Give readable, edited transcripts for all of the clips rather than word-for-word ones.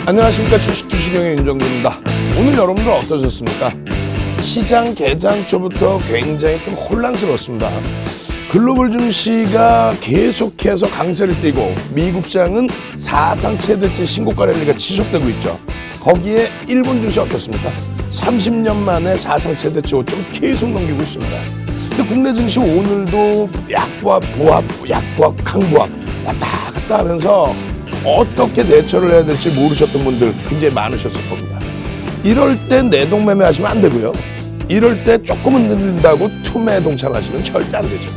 안녕하십니까. 주식투시경의 윤정주입니다. 오늘 여러분들 어떠셨습니까? 시장 개장 초부터 굉장히 좀 혼란스러웠습니다. 글로벌 증시가 계속해서 강세를 띠고 미국장은 사상 최대치 신고가 랠리가 지속되고 있죠. 거기에 일본 증시 어떻습니까? 30년 만에 사상 최대치 고점 계속 넘기고 있습니다. 근데 국내 증시 오늘도 약보합, 보합, 약보합, 강보합 왔다 갔다 하면서 어떻게 대처를 해야 될지 모르셨던 분들 굉장히 많으셨을 겁니다. 이럴 때 내동매매 하시면 안 되고요. 이럴 때 조금은 늘린다고 투매 동참하시면 절대 안 되죠.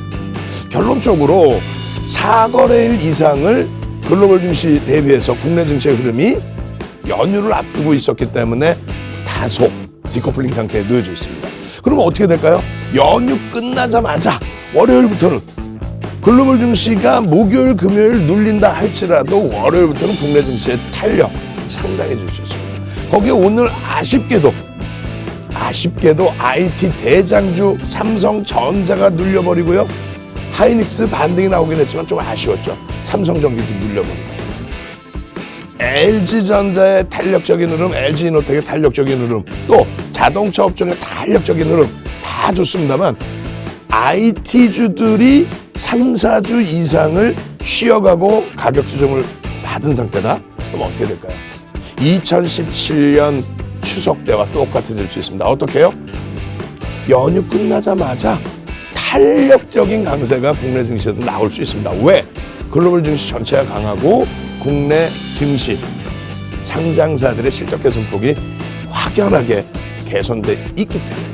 결론적으로 4거래일 이상을 글로벌 증시 대비해서 국내 증시의 흐름이 연휴를 앞두고 있었기 때문에 다소 디커플링 상태에 놓여져 있습니다. 그러면 어떻게 될까요? 연휴 끝나자마자 월요일부터는 글로벌 증시가 목요일, 금요일 눌린다 할지라도 월요일부터는 국내 증시의 탄력 상당해질 수 있습니다. 거기에 오늘 아쉽게도 IT 대장주 삼성전자가 눌려버리고요. 하이닉스 반등이 나오긴 했지만 좀 아쉬웠죠. 삼성전기도 눌려버리고. LG전자의 탄력적인 흐름, LG이노텍의 탄력적인 흐름, 또 자동차 업종의 탄력적인 흐름 다 좋습니다만 IT주들이 3, 4주 이상을 쉬어가고 가격 조정을 받은 상태다? 그럼 어떻게 될까요? 2017년 추석 때와 똑같아질 수 있습니다. 어떻게 해요? 연휴 끝나자마자 탄력적인 강세가 국내 증시에도 나올 수 있습니다. 왜? 글로벌 증시 전체가 강하고 국내 증시 상장사들의 실적 개선폭이 확연하게 개선돼 있기 때문에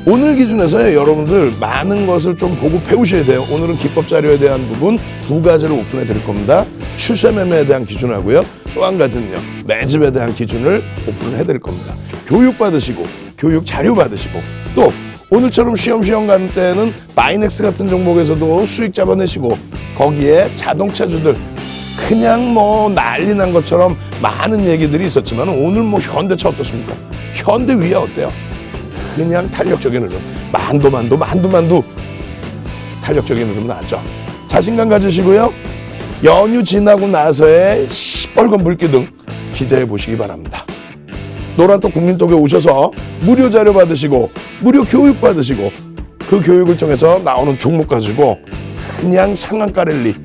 오늘 기준에서 여러분들 많은 것을 좀 보고 배우셔야 돼요. 오늘은 기법 자료에 대한 부분 두 가지를 오픈해 드릴 겁니다. 추세 매매에 대한 기준하고요. 또 한 가지는요. 매집에 대한 기준을 오픈을 해 드릴 겁니다. 교육 받으시고 교육 자료 받으시고 또 오늘처럼 쉬엄쉬엄 가는 때는 마이넥스 같은 종목에서도 수익 잡아내시고 거기에 자동차주들 그냥 뭐 난리 난 것처럼 많은 얘기들이 있었지만 오늘 뭐 현대차 어떻습니까? 현대 위아 어때요? 그냥 탄력적인 흐름. 만두 탄력적인 흐름 나왔죠. 자신감 가지시고요. 연휴 지나고 나서의 시뻘건 물기둥 기대해 보시기 바랍니다. 노란톡 국민톡에 오셔서 무료 자료 받으시고 무료 교육 받으시고 그 교육을 통해서 나오는 종목 가지고 그냥 상한가 랠리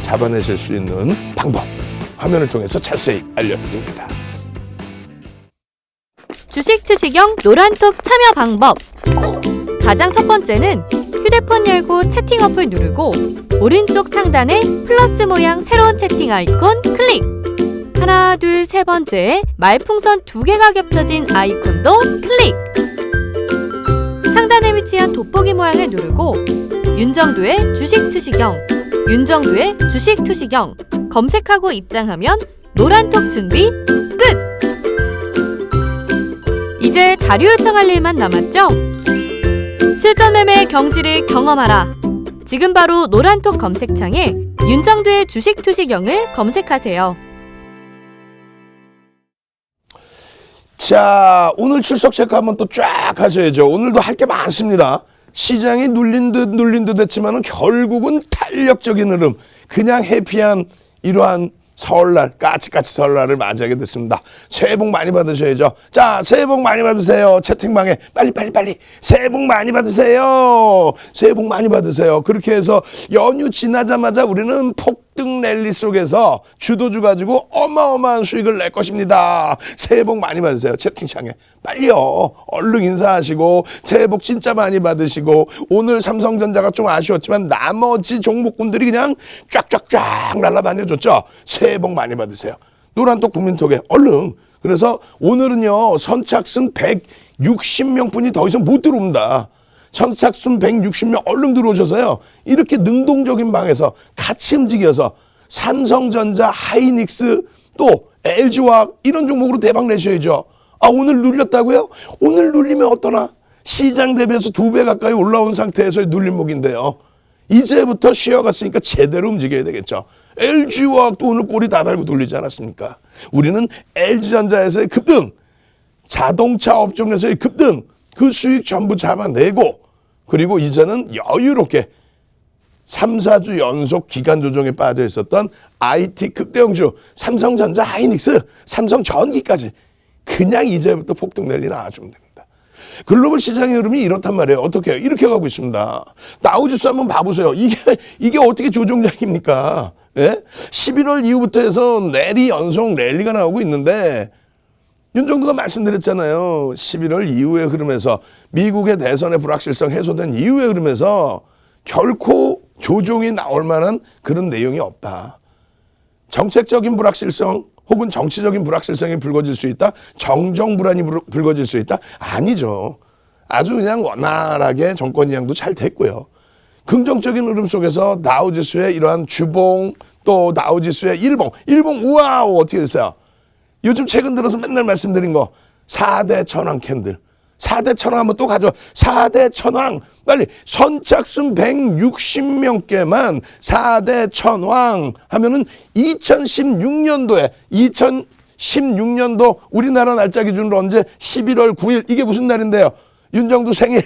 잡아내실 수 있는 방법 화면을 통해서 자세히 알려드립니다. 주식투시경 노란톡 참여 방법. 가장 첫 번째는 휴대폰 열고 채팅 어플 누르고 오른쪽 상단에 플러스 모양 새로운 채팅 아이콘 클릭. 하나, 둘, 세 번째 말풍선 2개가 겹쳐진 아이콘도 클릭. 상단에 위치한 돋보기 모양을 누르고 윤정두의 주식투시경, 윤정두의 주식투시경 검색하고 입장하면 노란톡 준비 끝! 이제 자료 요청할 일만 남았죠? 실전 매매의 경지를 경험하라. 지금 바로 노란톡 검색창에 윤정두의 주식투시경을 검색하세요. 자, 오늘 출석 체크 한번 또 쫙 하셔야죠. 오늘도 할 게 많습니다. 시장이 눌린 듯 했지만은 결국은 탄력적인 흐름, 그냥 해피한 이러한 설날, 까치까치 설날을 맞이하게 됐습니다. 새해 복 많이 받으셔야죠. 자, 새해 복 많이 받으세요. 채팅방에 빨리 새해 복 많이 받으세요. 새해 복 많이 받으세요. 그렇게 해서 연휴 지나자마자 우리는 폭등 랠리 속에서 주도주 가지고 어마어마한 수익을 낼 것입니다. 새해 복 많이 받으세요. 채팅창에 빨리요. 얼른 인사하시고 새해 복 진짜 많이 받으시고 오늘 삼성전자가 좀 아쉬웠지만 나머지 종목군들이 그냥 쫙쫙쫙 날아다녀줬죠. 새해 복 많이 받으세요. 노란톡 국민톡에 얼른. 그래서 오늘은요 선착순 160명분이 더 이상 못 들어옵니다. 선착순 160명 얼른 들어오셔서요. 이렇게 능동적인 방에서 같이 움직여서 삼성전자, 하이닉스 또 LG화학 이런 종목으로 대박 내셔야죠. 아, 오늘 눌렸다고요? 오늘 눌리면 어떠나? 시장 대비해서 2배 가까이 올라온 상태에서의 눌림목인데요. 이제부터 쉬어갔으니까 제대로 움직여야 되겠죠. LG화학도 오늘 꼬리 다 달고 돌리지 않았습니까? 우리는 LG전자에서의 급등, 자동차 업종에서의 급등, 그 수익 전부 잡아내고 그리고 이제는 여유롭게 3, 4주 연속 기간 조정에 빠져 있었던 IT 극대형주, 삼성전자, 하이닉스, 삼성전기까지 그냥 이제부터 폭등 랠리 나와주면 됩니다. 글로벌 시장의 흐름이 이렇단 말이에요. 어떻게 해요? 이렇게 가고 있습니다. 다우지수 한번 봐보세요. 이게 어떻게 조정장입니까? 예? 11월 이후부터 해서 내리 연속 랠리가 나오고 있는데 윤정도가 말씀드렸잖아요. 11월 이후의 흐름에서 미국의 대선의 불확실성 해소된 이후의 흐름에서 결코 조정이 나올 만한 그런 내용이 없다. 정책적인 불확실성 혹은 정치적인 불확실성이 불거질 수 있다. 정정 불안이 불거질 수 있다. 아니죠. 아주 그냥 원활하게 정권 이양도 잘 됐고요. 긍정적인 흐름 속에서 다우지수의 이러한 주봉 또 다우지수의 일봉 우와우 어떻게 됐어요? 요즘 최근 들어서 맨날 말씀드린 거 4대 천왕 캔들 4대 천왕 한번 또 가져. 4대 천왕 빨리 선착순 160명께만 4대 천왕 하면은 2016년도 우리나라 날짜 기준으로 언제 11월 9일 이게 무슨 날인데요? 윤정두 생일.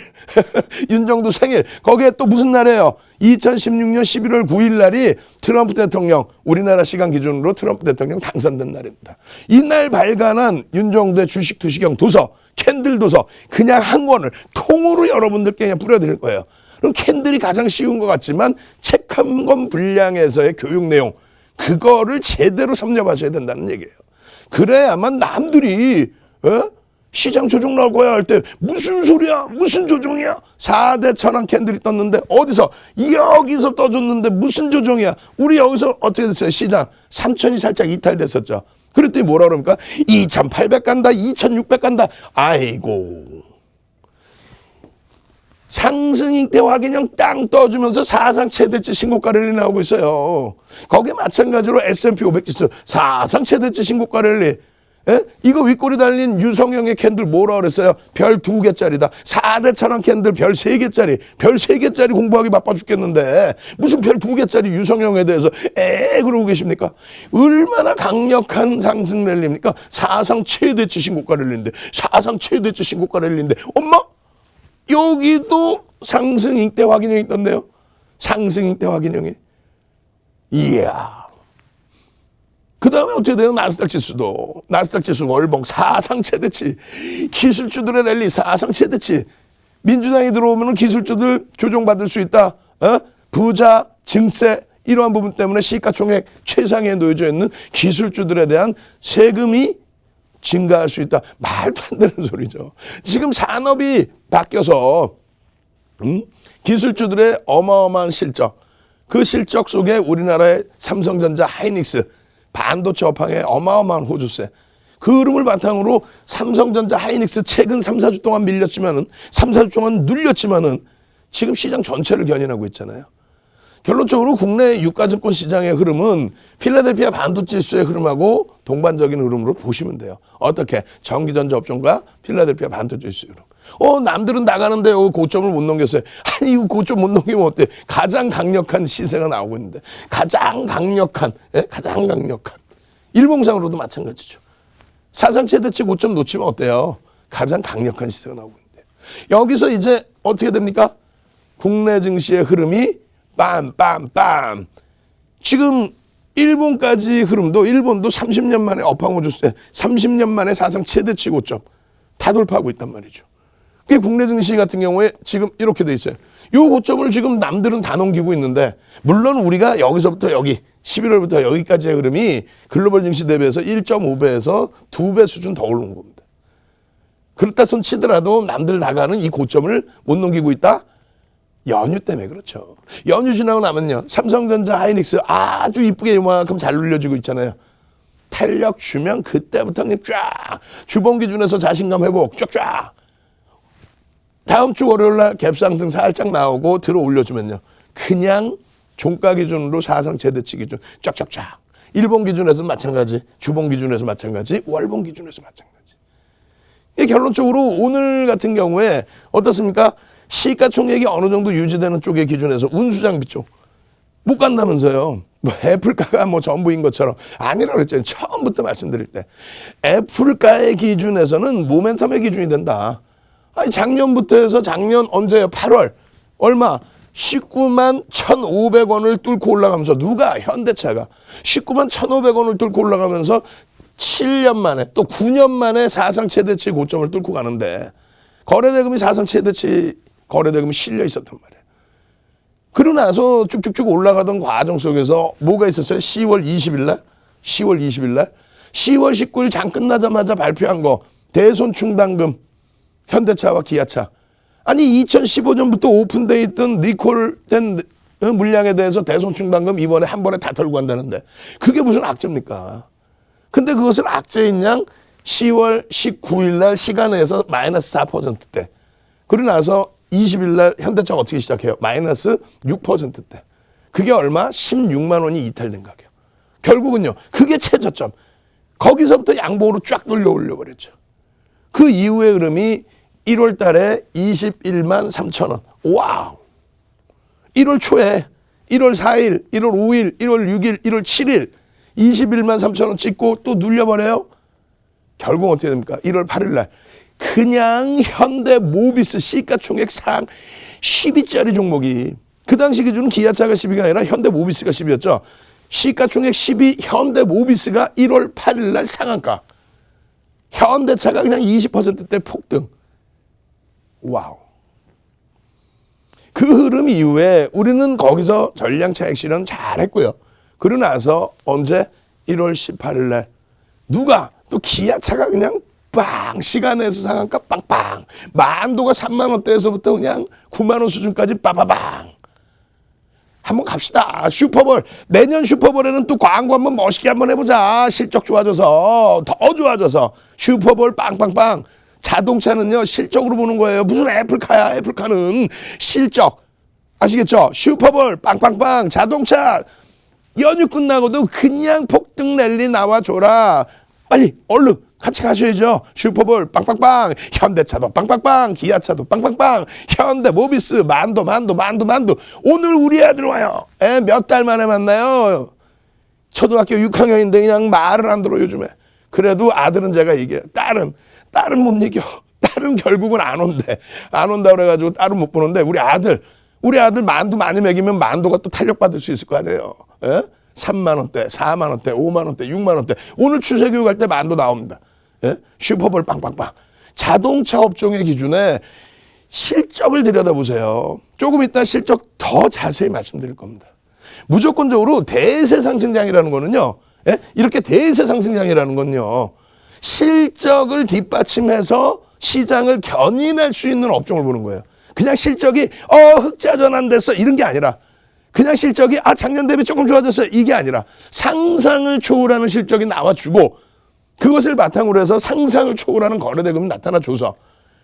윤정두 생일. 거기에 또 무슨 날이에요? 2016년 11월 9일 날이 트럼프 대통령, 우리나라 시간 기준으로 트럼프 대통령 당선된 날입니다. 이날 발간한 윤정두의 주식 투시경 도서, 캔들 도서 그냥 한 권을 통으로 여러분들께 그냥 뿌려드릴 거예요. 그럼 캔들이 가장 쉬운 것 같지만 책 한 권 분량에서의 교육 내용 그거를 제대로 섭렵하셔야 된다는 얘기예요. 그래야만 남들이 시장 조정 나올 거야 할 때 무슨 소리야? 무슨 조정이야? 4대 천왕 캔들이 떴는데 어디서? 여기서 떠줬는데 무슨 조정이야? 우리 여기서 어떻게 됐어요? 시장 3천이 살짝 이탈됐었죠. 그랬더니 뭐라 그럽니까? 2,800 간다, 2,600 간다. 아이고. 상승익대 확인형 땅 떠주면서 사상 최대치 신고가 랠리 나오고 있어요. 거기에 마찬가지로 S&P 500 지수 사상 최대치 신고가 랠리. 예? 이거 윗골이 달린 유성형의 캔들 뭐라 그랬어요? 별 2개짜리다. 4대 천왕 캔들 별 3개짜리. 별 3개짜리 공부하기 바빠 죽겠는데 무슨 별 2개짜리 유성형에 대해서 그러고 계십니까? 얼마나 강력한 상승 랠리입니까? 사상 최대치 신고가 랠리인데 사상 최대치 신고가 랠리인데 엄마? 여기도 상승 익대 확인형이 있던데요. 상승 익대 확인형이. 이야. 그 다음에 어떻게 돼요? 나스닥 지수 월봉 사상 최대치. 기술주들의 랠리 사상 최대치. 민주당이 들어오면 기술주들 조정받을 수 있다. 부자, 증세 이러한 부분 때문에 시가총액 최상위에 놓여져 있는 기술주들에 대한 세금이 증가할 수 있다. 말도 안 되는 소리죠. 지금 산업이 바뀌어서 기술주들의 어마어마한 실적, 그 실적 속에 우리나라의 삼성전자, 하이닉스, 반도체 업황의 어마어마한 호주세, 그 흐름을 바탕으로 삼성전자, 하이닉스 최근 3, 4주 동안 밀렸지만은 3, 4주 동안 눌렸지만은 지금 시장 전체를 견인하고 있잖아요. 결론적으로 국내 유가증권 시장의 흐름은 필라델피아 반도체 지수의 흐름하고 동반적인 흐름으로 보시면 돼요. 어떻게? 전기전자 업종과 필라델피아 반도체 지수 흐름. 남들은 나가는데 고점을 못 넘겼어요. 아니 이거 고점 못 넘기면 어때? 가장 강력한 시세가 나오고 있는데 가장 강력한 일봉상으로도 마찬가지죠. 사상 최대치 고점 놓치면 어때요? 가장 강력한 시세가 나오고 있는데 여기서 이제 어떻게 됩니까? 국내 증시의 흐름이 빰빰빰. 지금 일본까지 흐름도 일본도 30년 만에 업황호조세 30년 만에 사상 최대치 고점 다 돌파하고 있단 말이죠. 그게 국내 증시 같은 경우에 지금 이렇게 돼 있어요. 이 고점을 지금 남들은 다 넘기고 있는데 물론 우리가 여기서부터 여기 11월부터 여기까지의 흐름이 글로벌 증시 대비해서 1.5배에서 2배 수준 더 오르는 겁니다. 그렇다 손 치더라도 남들 나가는 이 고점을 못 넘기고 있다? 연휴 때문에 그렇죠. 연휴 지나고 나면요. 삼성전자, 하이닉스 아주 이쁘게 이만큼 잘 눌려지고 있잖아요. 탄력 주면 그때부터 그냥 쫙 주봉 기준에서 자신감 회복 쫙쫙. 다음 주 월요일 날 갭상승 살짝 나오고 들어 올려주면요. 그냥 종가 기준으로 사상 최대치 기준 쫙쫙쫙. 일봉 기준에서 마찬가지, 주봉 기준에서 마찬가지, 월봉 기준에서 마찬가지. 결론적으로 오늘 같은 경우에 어떻습니까? 시가총액이 어느 정도 유지되는 쪽의 기준에서 운수장비 쪽 못 간다면서요. 애플가가 전부인 것처럼 아니라고 그랬잖아요. 처음부터 말씀드릴 때 애플가의 기준에서는 모멘텀의 기준이 된다. 아니 작년부터 해서 작년 언제요? 8월 얼마? 19만 1,500원을 뚫고 올라가면서 누가? 현대차가 19만 1,500원을 뚫고 올라가면서 7년 만에 또 9년 만에 사상 최대치 고점을 뚫고 가는데 거래대금이 사상 최대치 거래대금이 실려 있었단 말이에요. 그러고 나서 쭉쭉쭉 올라가던 과정 속에서 뭐가 있었어요? 10월 20일 날 10월 19일 장 끝나자마자 발표한 거 대손 충당금 현대차와 기아차. 아니 2015년부터 오픈돼 있던 리콜된 물량에 대해서 대손 충당금 이번에 한 번에 다 털고 간다는데 그게 무슨 악재입니까? 근데 그것을 악재인 양 10월 19일 날 시간에서 마이너스 4%대. 그러고 나서 20일 날 현대차가 어떻게 시작해요? 마이너스 6%대. 그게 얼마? 16만 원이 이탈된 가격. 결국은요. 그게 최저점. 거기서부터 양봉으로 쫙 돌려 올려버렸죠. 그 이후의 흐름이 1월 달에 21만 3천 원. 와우. 1월 초에 1월 4일, 1월 5일, 1월 6일, 1월 7일 21만 3천 원 찍고 또 눌려버려요. 결국 어떻게 됩니까? 1월 8일 날 그냥 현대 모비스 시가총액 상 10위짜리 종목이 그 당시 기준은 기아차가 10위가 아니라 현대 모비스가 10위였죠. 시가총액 10위 현대 모비스가 1월 8일 날 상한가. 현대차가 그냥 20%대 폭등. 와우. 그 흐름 이후에 우리는 거기서 전량 차익 실현 잘했고요. 그러고 나서 언제 1월 18일 날 누가 또 기아차가 그냥 빵 시간에서 상한가 빵빵 만도가 3만 원대에서부터 그냥 9만 원 수준까지 빠바방. 한번 갑시다. 슈퍼볼 내년 슈퍼볼에는 또 광고 한번 멋있게 한번 해보자. 실적 좋아져서 더 좋아져서 슈퍼볼 빵빵빵. 자동차는요 실적으로 보는 거예요. 무슨 애플카야. 애플카는 실적 아시겠죠? 슈퍼볼 빵빵빵. 자동차 연휴 끝나고도 그냥 폭등 랠리 나와줘라. 빨리 얼른 같이 가셔야죠. 슈퍼볼 빵빵빵. 현대차도 빵빵빵. 기아차도 빵빵빵. 현대 모비스 만도. 오늘 우리 아들 와요. 몇 달 만에 만나요. 초등학교 6학년인데 그냥 말을 안 들어 요즘에. 그래도 아들은 제가 이겨요. 딸은 못 이겨. 딸은 결국은 안 온대. 안 온다 그래가지고 딸은 못 보는데 우리 아들 만두 많이 먹이면 만두가 또 탄력받을 수 있을 거 아니에요. 3만 원대, 4만 원대, 5만 원대, 6만 원대. 오늘 추세교육 할 때 만두 나옵니다. 슈퍼볼 빵빵빵. 자동차 업종의 기준에 실적을 들여다보세요. 조금 이따 실적 더 자세히 말씀드릴 겁니다. 무조건적으로 대세 상승장이라는 거는요. 이렇게 대세 상승장이라는 건요. 실적을 뒷받침해서 시장을 견인할 수 있는 업종을 보는 거예요. 그냥 실적이 흑자 전환됐어 이런 게 아니라 그냥 실적이 작년 대비 조금 좋아졌어요 이게 아니라 상상을 초월하는 실적이 나와주고 그것을 바탕으로 해서 상상을 초월하는 거래대금이 나타나줘서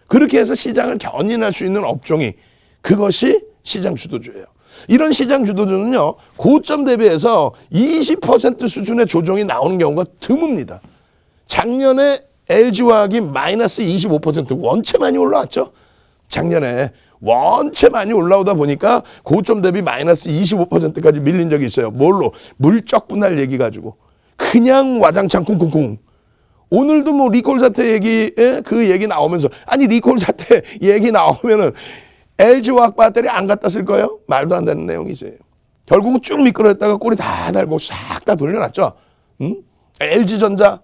그렇게 해서 시장을 견인할 수 있는 업종이 그것이 시장 주도주예요. 이런 시장 주도주는요. 고점 대비해서 20% 수준의 조정이 나오는 경우가 드뭅니다. 작년에 LG화학이 마이너스 25% 원체 많이 올라왔죠. 작년에 원체 많이 올라오다 보니까 고점 대비 마이너스 25%까지 밀린 적이 있어요. 뭘로? 물적 분할 얘기 가지고. 그냥 와장창 쿵쿵쿵. 오늘도 뭐 리콜 사태 얘기, 그 얘기 나오면서 아니 리콜 사태 얘기 나오면은 LG화학 배터리 안 갖다 쓸 거예요? 말도 안 되는 내용이지. 결국은 쭉 미끄러졌다가 꼬리 다 달고 싹 다 돌려놨죠. LG전자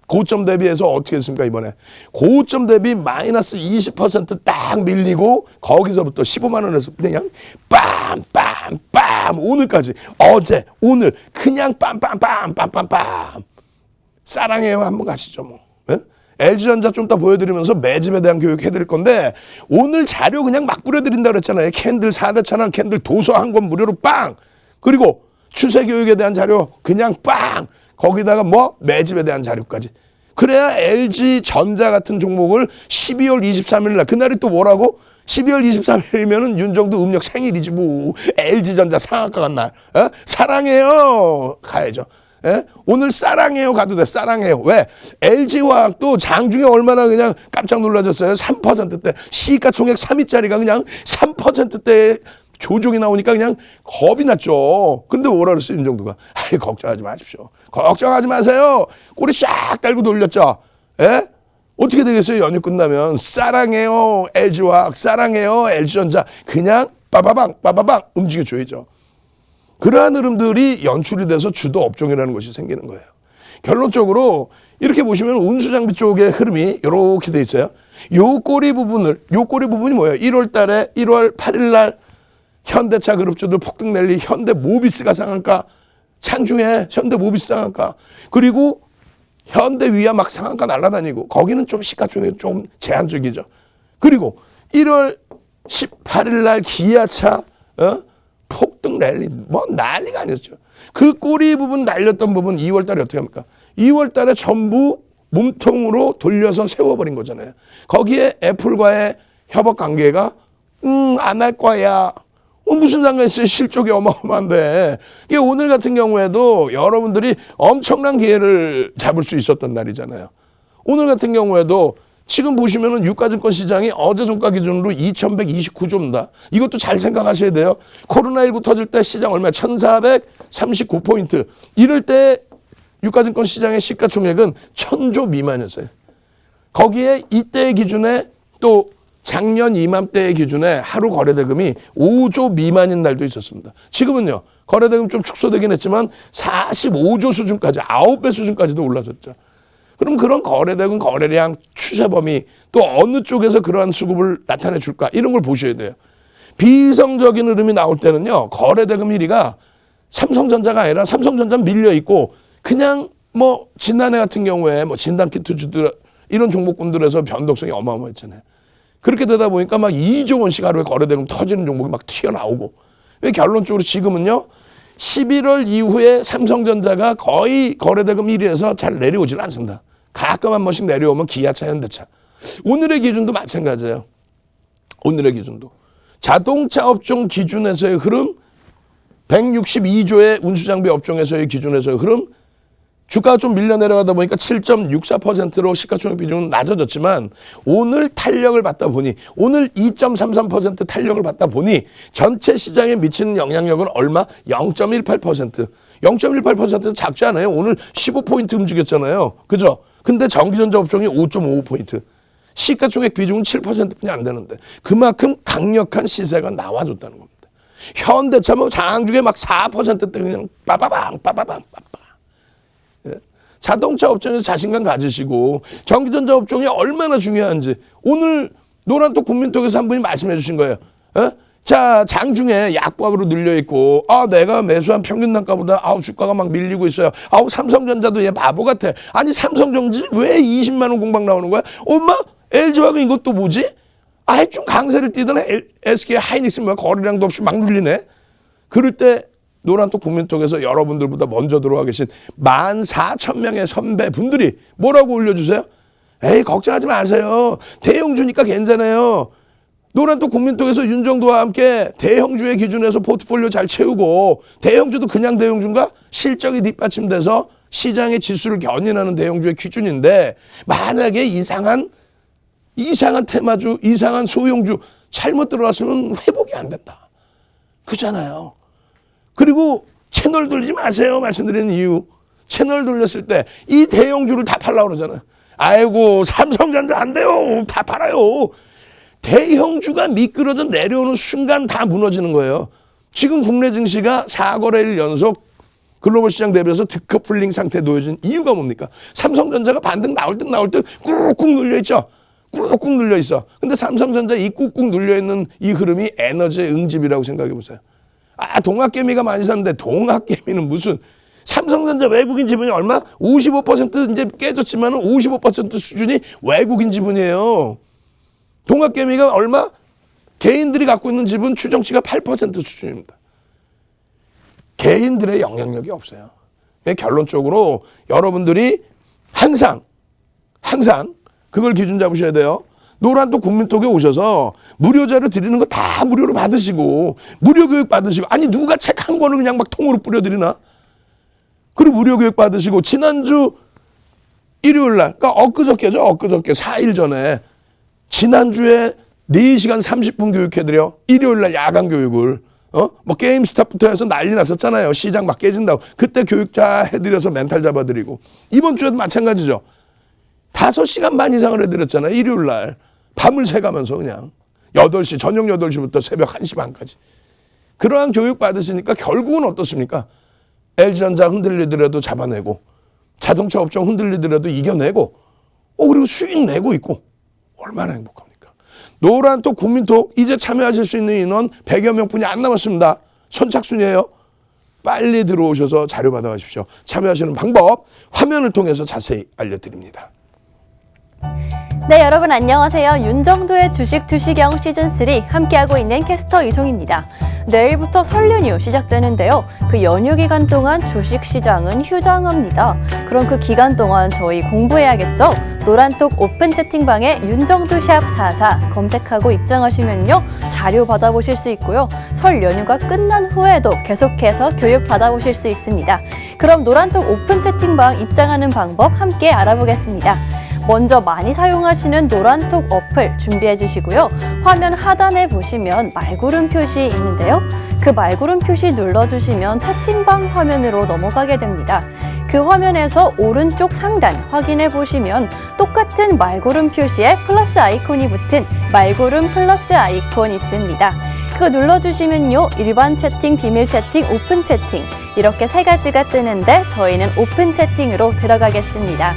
고점 대비해서 어떻게 했습니까 이번에? 고점 대비 마이너스 20%딱 밀리고 거기서부터 15만 원에서 그냥 빰빰빰 오늘까지 어제 오늘 그냥 빰빰빰빰빰빰 사랑해요 한번 가시죠 뭐. LG전자 좀 이따 보여드리면서 매집에 대한 교육 해드릴 건데 오늘 자료 그냥 막 뿌려드린다 그랬잖아요. 캔들 4대 천원 캔들 도서 한 권 무료로 빵. 그리고 추세 교육에 대한 자료 그냥 빵. 거기다가 뭐 매집에 대한 자료까지. 그래야 LG전자 같은 종목을 12월 23일 날 그날이 또 뭐라고? 12월 23일이면은 윤정도 음력 생일이지 뭐. LG전자 상한가 간 날. 사랑해요. 가야죠. 오늘 사랑해요 가도 돼. 사랑해요. 왜? LG화학도 장중에 얼마나 그냥 깜짝 놀라졌어요. 3%대 시가총액 3위짜리가 그냥 3%대에 조종이 나오니까 그냥 겁이 났죠. 근데 뭐라 그랬어요 윤정도가? 걱정하지 마십시오. 걱정하지 마세요. 꼬리 쫙 달고 돌렸죠. 어떻게 되겠어요 연휴 끝나면. 사랑해요 LG화학 사랑해요 LG전자. 그냥 빠바방 움직여줘야죠. 그러한 흐름들이 연출이 돼서 주도 업종이라는 것이 생기는 거예요. 결론적으로 이렇게 보시면 운수장비 쪽의 흐름이 이렇게 돼 있어요. 요 꼬리 부분이 뭐예요? 1월 8일 날 현대차 그룹주들 폭등 랠리, 현대모비스가 상한가, 장중에 현대모비스 상한가, 그리고 현대위아 막 상한가 날아다니고, 거기는 좀 시가총액이 좀 제한적이죠. 그리고 1월 18일 날 기아차 폭등 랠리, 뭐 난리가 아니었죠. 그 꼬리 부분 날렸던 부분 2월 달에 어떻게 합니까? 2월 달에 전부 몸통으로 돌려서 세워버린 거잖아요. 거기에 애플과의 협업 관계가 안 할 거야. 무슨 상관 있어요? 실적이 어마어마한데. 이게 오늘 같은 경우에도 여러분들이 엄청난 기회를 잡을 수 있었던 날이잖아요. 오늘 같은 경우에도 지금 보시면은 유가증권 시장이 어제 종가 기준으로 2129조입니다. 이것도 잘 생각하셔야 돼요. 코로나19 터질 때 시장 얼마? 1439포인트. 이럴 때 유가증권 시장의 시가총액은 1000조 미만이었어요. 거기에 이때의 기준에 또 작년 이맘때의 기준에 하루 거래대금이 5조 미만인 날도 있었습니다. 지금은요, 거래대금 좀 축소되긴 했지만 45조 수준까지, 9배 수준까지도 올라섰죠. 그럼 그런 거래대금, 거래량, 추세범위, 또 어느 쪽에서 그러한 수급을 나타내 줄까, 이런 걸 보셔야 돼요. 비이성적인 흐름이 나올 때는요, 거래대금 1위가 삼성전자가 아니라 삼성전자 밀려 있고, 그냥 뭐 지난해 같은 경우에 뭐 진단키트주들 이런 종목군들에서 변동성이 어마어마했잖아요. 그렇게 되다 보니까 막 2조 원씩 하루에 거래대금 터지는 종목이 막 튀어나오고, 결론적으로 지금은요, 11월 이후에 삼성전자가 거의 거래대금 1위에서 잘 내려오질 않습니다. 가끔 한 번씩 내려오면 기아차, 현대차. 오늘의 기준도 마찬가지예요. 오늘의 기준도. 자동차 업종 기준에서의 흐름, 162조의 운수장비 업종에서의 기준에서의 흐름, 주가가 좀 밀려 내려가다 보니까 7.64%로 시가총액 비중은 낮아졌지만, 오늘 탄력을 받다 보니, 오늘 2.33% 탄력을 받다 보니 전체 시장에 미치는 영향력은 얼마? 0.18%. 0.18%는 작지 않아요. 오늘 15포인트 움직였잖아요. 그죠? 근데 전기전자 업종이 5.55포인트. 시가총액 비중은 7%뿐이 안 되는데 그만큼 강력한 시세가 나와줬다는 겁니다. 현대차 뭐 장중에 막 4%대 그냥 빠바방. 자동차 업종에서 자신감 가지시고 전기전자 업종이 얼마나 중요한지 오늘 노란톡 국민톡에서 한 분이 말씀해 주신 거예요. 자, 장중에 약박으로 늘려있고 내가 매수한 평균 단가보다 주가가 막 밀리고 있어요. 삼성전자도 얘 바보 같아. 아니 삼성전자 왜 20만 원 공방 나오는 거야? 엄마 LG화학은 이것도 뭐지? 좀 강세를 띠던 SK 하이닉스 뭐야 거래량도 없이 막 눌리네. 그럴 때 노란톡 국민톡에서 여러분들보다 먼저 들어와 계신 14,000명의 선배분들이 뭐라고 올려주세요? 걱정하지 마세요. 대형주니까 괜찮아요. 노란톡 국민톡에서 윤정도와 함께 대형주의 기준에서 포트폴리오 잘 채우고, 대형주도 그냥 대형주인가? 실적이 뒷받침돼서 시장의 지수를 견인하는 대형주의 기준인데, 만약에 이상한 테마주, 이상한 소형주 잘못 들어왔으면 회복이 안 된다. 그잖아요. 그리고 채널 돌리지 마세요. 말씀드리는 이유. 채널 돌렸을 때 이 대형주를 다 팔라고 그러잖아요. 아이고 삼성전자 안 돼요. 다 팔아요. 대형주가 미끄러져 내려오는 순간 다 무너지는 거예요. 지금 국내 증시가 4거래일 연속 글로벌 시장 대비해서 디커플링 상태에 놓여진 이유가 뭡니까? 삼성전자가 반등 나올 듯 꾹꾹 눌려있죠. 꾹꾹 눌려있어. 근데 삼성전자 이 꾹꾹 눌려있는 이 흐름이 에너지의 응집이라고 생각해 보세요. 동학개미가 많이 샀는데 동학개미는 무슨 삼성전자 외국인 지분이 얼마? 55% 이제 깨졌지만 55% 수준이 외국인 지분이에요. 동학개미가 얼마? 개인들이 갖고 있는 지분 추정치가 8% 수준입니다. 개인들의 영향력이 없어요. 결론적으로 여러분들이 항상 그걸 기준 잡으셔야 돼요. 노란톡 국민톡에 오셔서 무료 자료 드리는 거 다 무료로 받으시고 무료 교육 받으시고 누가 책 한 권을 그냥 막 통으로 뿌려드리나? 그리고 무료 교육 받으시고 지난주 일요일 날 그러니까 엊그저께 4일 전에 지난주에 4시간 30분 교육해드려. 일요일 날 야간 교육을 뭐 게임 스탑부터 해서 난리 났었잖아요. 시장 막 깨진다고. 그때 교육 다 해드려서 멘탈 잡아드리고 이번 주에도 마찬가지죠. 5시간 반 이상을 해드렸잖아요. 일요일 날 밤을 새가면서 그냥 8시, 저녁 8시부터 새벽 1시 반까지. 그러한 교육 받으시니까 결국은 어떻습니까? LG전자 흔들리더라도 잡아내고 자동차 업종 흔들리더라도 이겨내고 그리고 수익 내고 있고 얼마나 행복합니까? 노란톡 국민톡 이제 참여하실 수 있는 인원 100여 명뿐이 안 남았습니다. 선착순이에요. 빨리 들어오셔서 자료 받아가십시오. 참여하시는 방법 화면을 통해서 자세히 알려드립니다. 네, 여러분 안녕하세요. 윤정도의 주식 투시경 시즌3 함께하고 있는 캐스터 이송입니다. 내일부터 설 연휴 시작되는데요. 그 연휴 기간 동안 주식시장은 휴장합니다. 그럼 그 기간 동안 저희 공부해야겠죠? 노란톡 오픈 채팅방에 윤정도 샵44 검색하고 입장하시면요. 자료 받아보실 수 있고요. 설 연휴가 끝난 후에도 계속해서 교육 받아보실 수 있습니다. 그럼 노란톡 오픈 채팅방 입장하는 방법 함께 알아보겠습니다. 먼저 많이 사용하시는 노란톡 어플 준비해 주시고요. 화면 하단에 보시면 말구름 표시 있는데요. 그 말구름 표시 눌러주시면 채팅방 화면으로 넘어가게 됩니다. 그 화면에서 오른쪽 상단 확인해 보시면 똑같은 말구름 표시에 플러스 아이콘이 붙은 말구름 플러스 아이콘 있습니다. 그거 눌러주시면요. 일반 채팅, 비밀 채팅, 오픈 채팅 이렇게 세 가지가 뜨는데 저희는 오픈 채팅으로 들어가겠습니다.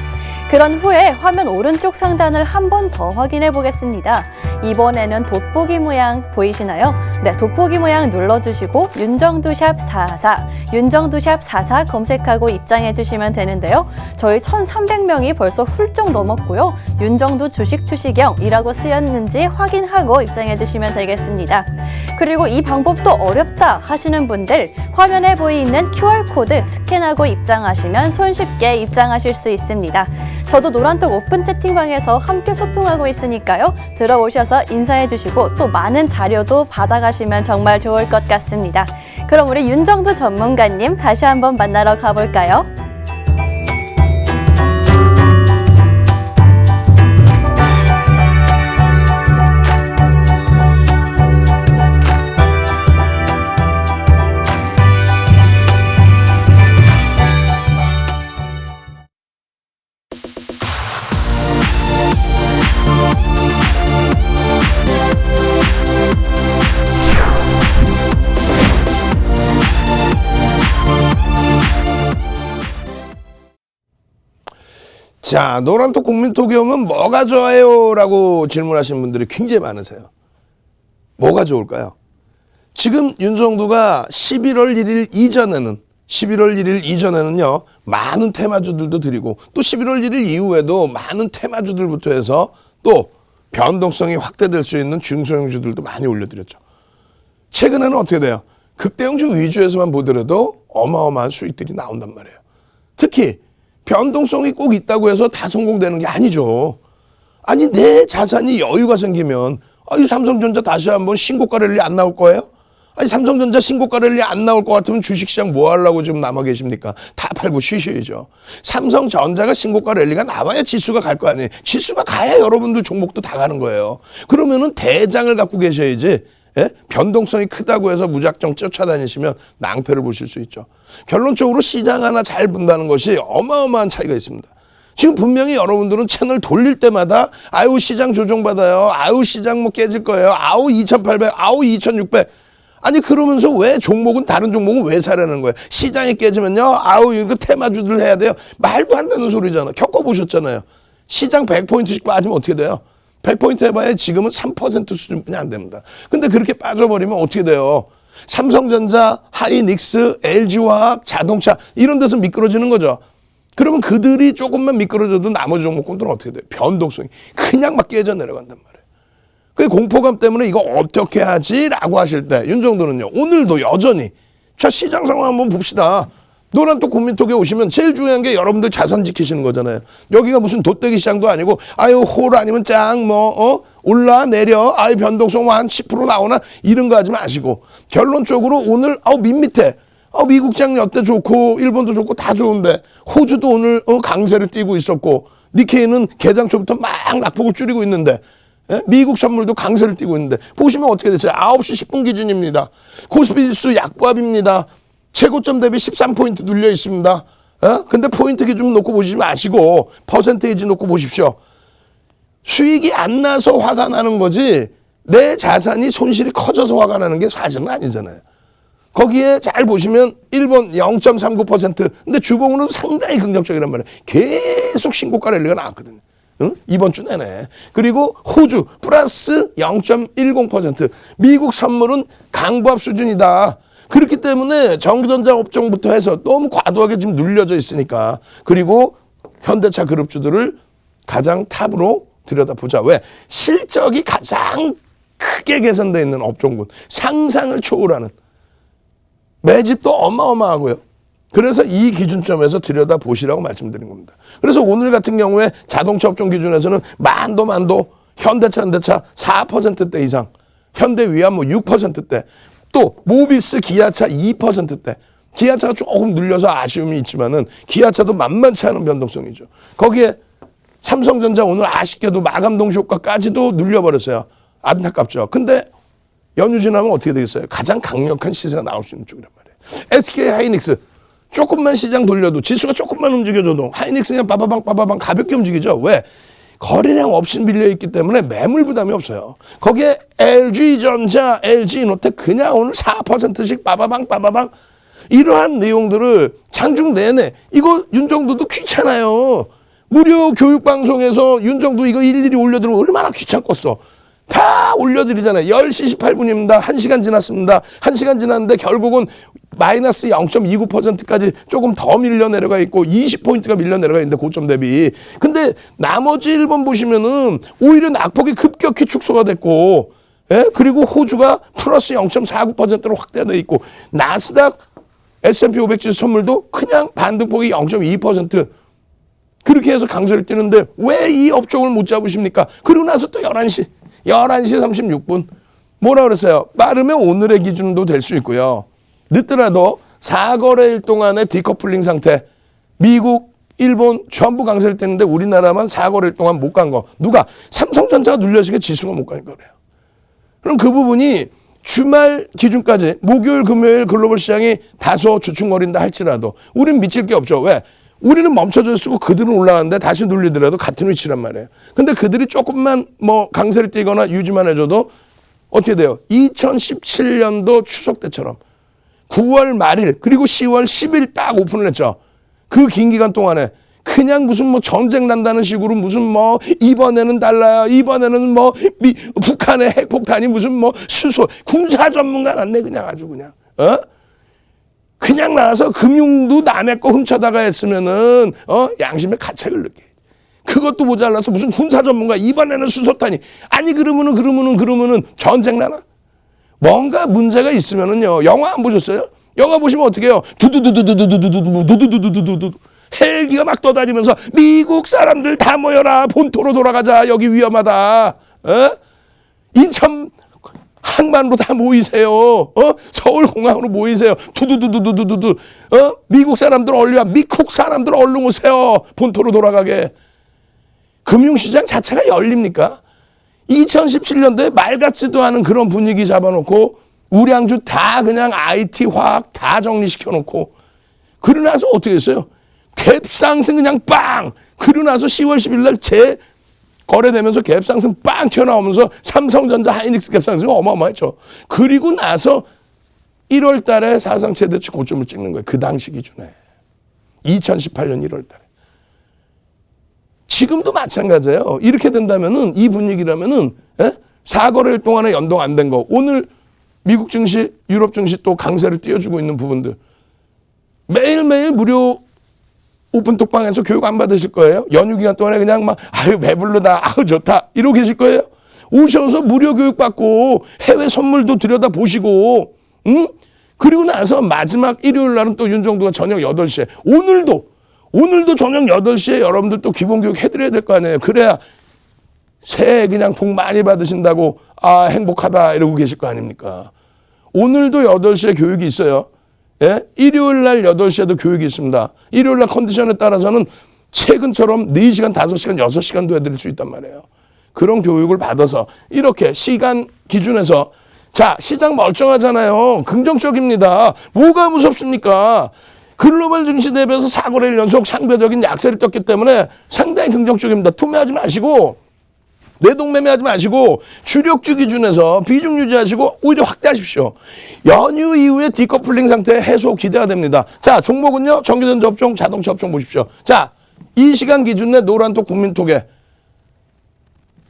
그런 후에 화면 오른쪽 상단을 한 번 더 확인해 보겠습니다. 이번에는 돋보기 모양 보이시나요? 네, 돋보기 모양 눌러주시고 윤정두샵 44, 윤정두샵 44 검색하고 입장해 주시면 되는데요. 저희 1,300명이 벌써 훌쩍 넘었고요. 윤정두 주식 투시경이라고 쓰였는지 확인하고 입장해 주시면 되겠습니다. 그리고 이 방법도 어렵다 하시는 분들 화면에 보이는 QR코드 스캔하고 입장하시면 손쉽게 입장하실 수 있습니다. 저도 노란톡 오픈 채팅방에서 함께 소통하고 있으니까요. 들어오셔서 인사해 주시고 또 많은 자료도 받아가시면 정말 좋을 것 같습니다. 그럼 우리 윤정두 전문가님 다시 한번 만나러 가볼까요? 자, 노란톡 국민톡이 오면 뭐가 좋아요? 라고 질문하시는 분들이 굉장히 많으세요. 뭐가 좋을까요? 지금 윤정두가 11월 1일 이전에는요, 많은 테마주들도 드리고, 또 11월 1일 이후에도 많은 테마주들부터 해서 또 변동성이 확대될 수 있는 중소형주들도 많이 올려드렸죠. 최근에는 어떻게 돼요? 극대형주 위주에서만 보더라도 어마어마한 수익들이 나온단 말이에요. 특히 변동성이 꼭 있다고 해서 다 성공되는 게 아니죠. 아니, 내 자산이 여유가 생기면 이 삼성전자 다시 한번 신고가 랠리 안 나올 거예요? 아니, 삼성전자 신고가 랠리 안 나올 것 같으면 주식시장 뭐 하려고 지금 남아 계십니까? 다 팔고 쉬셔야죠. 삼성전자가 신고가 랠리가 나와야 지수가 갈 거 아니에요. 지수가 가야 여러분들 종목도 다 가는 거예요. 그러면은 대장을 갖고 계셔야지. 예? 변동성이 크다고 해서 무작정 쫓아다니시면 낭패를 보실 수 있죠. 결론적으로 시장 하나 잘 본다는 것이 어마어마한 차이가 있습니다. 지금 분명히 여러분들은 채널 돌릴 때마다 아유 시장 조정받아요. 아유 시장 뭐 깨질 거예요. 아우 2,800, 아우 2,600. 아니 그러면서 왜 종목은 다른 종목은 왜 사라는 거예요. 시장이 깨지면요. 아우 이거 테마주들 해야 돼요. 말도 안 되는 소리잖아. 겪어보셨잖아요. 시장 100포인트씩 빠지면 어떻게 돼요? 100포인트 해봐야 지금은 3% 수준뿐이 안 됩니다. 근데 그렇게 빠져버리면 어떻게 돼요? 삼성전자, 하이닉스, LG화학, 자동차 이런 데서 미끄러지는 거죠. 그러면 그들이 조금만 미끄러져도 나머지 종목군들은 어떻게 돼요? 변동성이 그냥 막 깨져 내려간단 말이에요. 그 공포감 때문에 이거 어떻게 하지? 라고 하실 때 윤정도는요. 오늘도 여전히 자 시장 상황 한번 봅시다. 노란톡 국민톡에 오시면 제일 중요한 게 여러분들 자산 지키시는 거잖아요. 여기가 무슨 돗대기 시장도 아니고 아유 홀 아니면 짱 올라 내려 아유 변동성 한 10% 나오나 이런 거 하지 마시고 결론적으로 오늘 밋밋해. 미국장 여태 좋고 일본도 좋고 다 좋은데 호주도 오늘 강세를 띄고 있었고 니케이는 개장 초부터 막 낙폭을 줄이고 있는데 미국 선물도 강세를 띄고 있는데 보시면 어떻게 됐어요? 9시 10분 기준입니다. 코스피지수 약보합입니다. 최고점 대비 13포인트 눌려 있습니다. 근데 포인트 기준 놓고 보시지 마시고 퍼센테이지 놓고 보십시오. 수익이 안 나서 화가 나는 거지 내 자산이 손실이 커져서 화가 나는 게 사실은 아니잖아요. 거기에 잘 보시면 일본 0.39%. 근데 주봉으로도 상당히 긍정적이란 말이에요. 계속 신고가 랠리가 나왔거든요. 응? 이번 주 내내. 그리고 호주 플러스 0.10%. 미국 선물은 강보합 수준이다. 그렇기 때문에 전기전자 업종부터 해서 너무 과도하게 지금 눌려져 있으니까. 그리고 현대차 그룹주들을 가장 탑으로 들여다보자. 왜? 실적이 가장 크게 개선되어 있는 업종군. 상상을 초월하는. 매집도 어마어마하고요. 그래서 이 기준점에서 들여다보시라고 말씀드린 겁니다. 그래서 오늘 같은 경우에 자동차 업종 기준에서는 만도 현대차 4%대 이상, 현대 위안 뭐 6%대, 또 모비스 기아차 2%대. 기아차가 조금 눌려서 아쉬움이 있지만은 기아차도 만만치 않은 변동성이죠. 거기에 삼성전자 오늘 아쉽게도 마감 동시 효과까지도 눌려버렸어요. 안타깝죠. 근데 연휴 지나면 어떻게 되겠어요? 가장 강력한 시세가 나올 수 있는 쪽이란 말이에요. SK 하이닉스 조금만 시장 돌려도 지수가 조금만 움직여줘도 하이닉스 그냥 빠바방 가볍게 움직이죠. 왜? 거래량 없이 밀려있기 때문에 매물 부담이 없어요. 거기에 LG전자, LG노텍 그냥 오늘 4%씩 빠바방 이러한 내용들을 장중 내내 이거 윤정도도 귀찮아요. 무료 교육방송에서 윤정도 이거 일일이 올려드리면 얼마나 귀찮겠어. 다 올려드리잖아요. 10시 18분입니다. 1시간 지났습니다. 1시간 지났는데 결국은 마이너스 0.29%까지 조금 더 밀려 내려가 있고 20포인트가 밀려 내려가 있는데 고점 대비. 근데 나머지 일본 보시면은 오히려 낙폭이 급격히 축소가 됐고, 예? 그리고 호주가 플러스 0.49%로 확대돼 있고, 나스닥 S&P 500 지수 선물도 그냥 반등폭이 0.2%. 그렇게 해서 강세를 띄는데 왜 이 업종을 못 잡으십니까? 그러고 나서 또 11시 36분. 뭐라 그랬어요? 빠르면 오늘의 기준도 될 수 있고요. 늦더라도 4거래일 동안의 디커플링 상태. 미국, 일본 전부 강세를 띄는데 우리나라만 4거래일 동안 못 간 거. 누가? 삼성전자가 눌려지게 지수가 못 간 거래요. 그럼 그 부분이 주말 기준까지 목요일, 금요일 글로벌 시장이 다소 주춤거린다 할지라도 우리는 미칠 게 없죠. 왜? 우리는 멈춰져 있고 그들은 올라가는데 다시 눌리더라도 같은 위치란 말이에요. 근데 그들이 조금만 뭐 강세를 띄거나 유지만 해줘도 어떻게 돼요? 2017년도 추석 때처럼 9월 말일 그리고 10월 10일 딱 오픈을 했죠. 그 긴 기간 동안에 그냥 무슨 뭐 전쟁 난다는 식으로 무슨 뭐 이번에는 달라요. 이번에는 뭐 북한의 핵폭탄이 무슨 뭐 수소 군사 전문가 났네 그냥 아주 그냥. 그냥 나와서 금융도 남의 거 훔쳐다가 했으면은 양심의 가책을 느껴. 그것도 모자라서 무슨 군사 전문가 이번에는 수소탄이 아니 그러면은 전쟁 나나? 뭔가 문제가 있으면은요. 영화 안 보셨어요? 영화 보시면 어떻게 해요? 두두두두두두두두두두두두두두두 헬기가 막 떠다니면서 미국 사람들 다 모여라 본토로 돌아가자 여기 위험하다. 인천 항만으로 다 모이세요. 서울공항으로 모이세요. 두두두두두두두. 미국 사람들 얼른 미국 사람들 얼른 오세요. 본토로 돌아가게. 금융시장 자체가 열립니까? 2017년도에 말 같지도 않은 그런 분위기 잡아놓고 우량주 다 그냥 IT 화학 다 정리시켜놓고 그러고 나서 어떻게 했어요? 갭상승 그냥 빵. 그러고 나서 10월 10일 날 거래되면서 갭상승 빵 튀어나오면서 삼성전자 하이닉스 갭상승이 어마어마했죠. 그리고 나서 1월 달에 사상 최대치 고점을 찍는 거예요. 그 당시 기준에. 2018년 1월 달에. 지금도 마찬가지예요. 이렇게 된다면은 이 분위기라면은 4거래일 동안에 연동 안 된 거. 오늘 미국 증시, 유럽 증시 또 강세를 띄워주고 있는 부분들. 매일매일 무료 오픈톡방에서 교육 안 받으실 거예요? 연휴 기간 동안에 그냥 막 아유 배불르다 아유 좋다 이러고 계실 거예요? 오셔서 무료 교육 받고 해외 선물도 들여다보시고 그리고 나서 마지막 일요일 날은 또 윤정도가 저녁 8시에 오늘도 저녁 8시에 여러분들 또 기본 교육 해드려야 될 거 아니에요? 그래야 새해 그냥 복 많이 받으신다고 아 행복하다 이러고 계실 거 아닙니까? 오늘도 8시에 교육이 있어요. 예? 일요일 날 8시에도 교육이 있습니다. 일요일 날 컨디션에 따라서는 최근처럼 4시간, 5시간, 6시간도 해드릴 수 있단 말이에요. 그런 교육을 받아서 이렇게 시간 기준에서 자, 시장 멀쩡하잖아요. 긍정적입니다. 뭐가 무섭습니까? 글로벌 증시 대비해서 4거래일 연속 상대적인 약세를 떴기 때문에 상당히 긍정적입니다. 투매하지 마시고 내동매매하지 마시고 주력주 기준에서 비중 유지하시고 오히려 확대하십시오. 연휴 이후에 디커플링 상태 해소 기대가 됩니다. 자, 종목은요. 전기전자 업종, 자동차 업종 보십시오. 자, 이 시간 기준 내 노란톡 국민톡에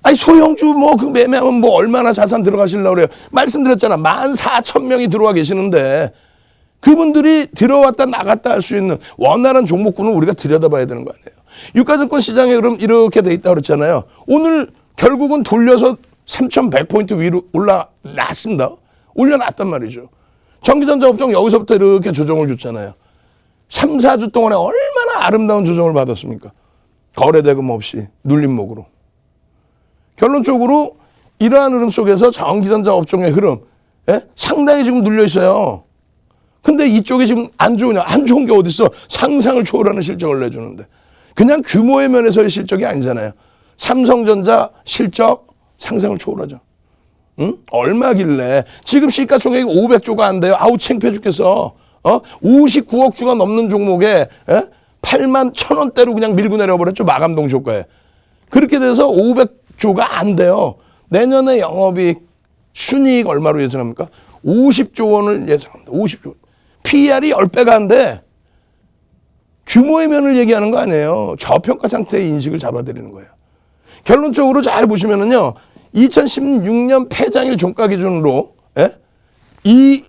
아니 소형주 뭐 그 매매하면 뭐 얼마나 자산 들어가시려고 그래요. 말씀드렸잖아. 14,000명이 들어와 계시는데 그분들이 들어왔다 나갔다 할 수 있는 원활한 종목군을 우리가 들여다봐야 되는 거 아니에요. 유가증권 시장의 흐름 이렇게 돼 있다고 그랬잖아요. 오늘 결국은 돌려서 3,100포인트 위로 올라났습니다. 올려놨단 말이죠. 전기전자 업종 여기서부터 이렇게 조정을 줬잖아요. 3, 4주 동안에 얼마나 아름다운 조정을 받았습니까? 거래대금 없이 눌림목으로. 결론적으로 이러한 흐름 속에서 전기전자 업종의 흐름 상당히 지금 눌려 있어요. 근데 이쪽이 지금 안 좋으냐? 안 좋은 게 어딨어? 상상을 초월하는 실적을 내주는데. 그냥 규모의 면에서의 실적이 아니잖아요. 삼성전자 실적 상상을 초월하죠. 응? 얼마길래 지금 시가총액이 500조가 안 돼요. 아우 창피해 죽겠어. 59억 주가 넘는 종목에 8만 1,000원대로 그냥 밀고 내려버렸죠. 마감동 효과에. 그렇게 돼서 500조가 안 돼요. 내년에 영업이익 순이익 얼마로 예상합니까? 50조 원을 예상합니다. 50조 원. PER이 10배가 안 돼. 규모의 면을 얘기하는 거 아니에요. 저평가 상태의 인식을 잡아드리는 거예요. 결론적으로 잘 보시면은요. 2016년 폐장일 종가 기준으로 이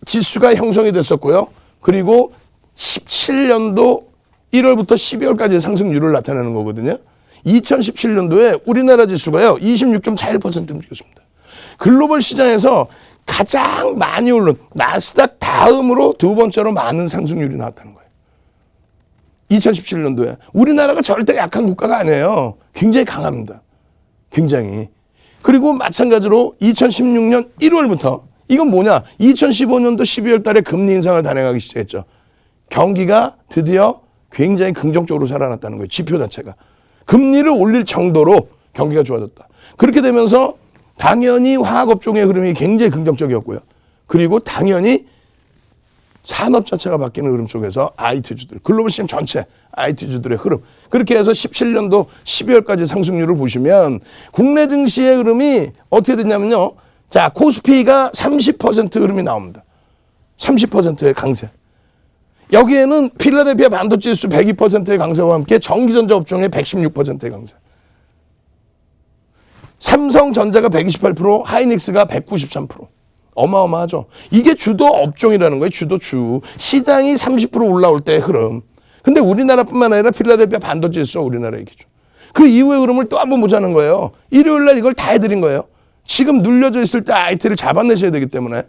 지수가 형성이 됐었고요. 그리고 17년도 1월부터 12월까지의 상승률을 나타내는 거거든요. 2017년도에 우리나라 지수가요. 26.41% 움직였습니다. 글로벌 시장에서 가장 많이 오른 나스닥 다음으로 두 번째로 많은 상승률이 나왔다는 거예요. 2017년도에. 우리나라가 절대 약한 국가가 아니에요. 굉장히 강합니다. 굉장히. 그리고 마찬가지로 2016년 1월부터 이건 뭐냐? 2015년도 12월 달에 금리 인상을 단행하기 시작했죠. 경기가 드디어 굉장히 긍정적으로 살아났다는 거예요. 지표 자체가. 금리를 올릴 정도로 경기가 좋아졌다. 그렇게 되면서 당연히 화학업종의 흐름이 굉장히 긍정적이었고요. 그리고 당연히 산업 자체가 바뀌는 흐름 속에서 IT주들, 글로벌 시장 전체 IT주들의 흐름. 그렇게 해서 17년도 12월까지 상승률을 보시면 국내 증시의 흐름이 어떻게 됐냐면요. 자, 코스피가 30% 흐름이 나옵니다. 30%의 강세. 여기에는 필라델피아 반도체 지수 102%의 강세와 함께 전기전자 업종의 116%의 강세. 삼성전자가 128%, 하이닉스가 193%. 어마어마하죠. 이게 주도 업종이라는 거예요. 주도주. 시장이 30% 올라올 때의 흐름. 근데 우리나라뿐만 아니라 필라델피아 반도체 지수가 우리나라 얘기죠. 그 이후의 흐름을 또 한번 보자는 거예요. 일요일 날 이걸 다 해드린 거예요. 지금 눌려져 있을 때 IT를 잡아내셔야 되기 때문에.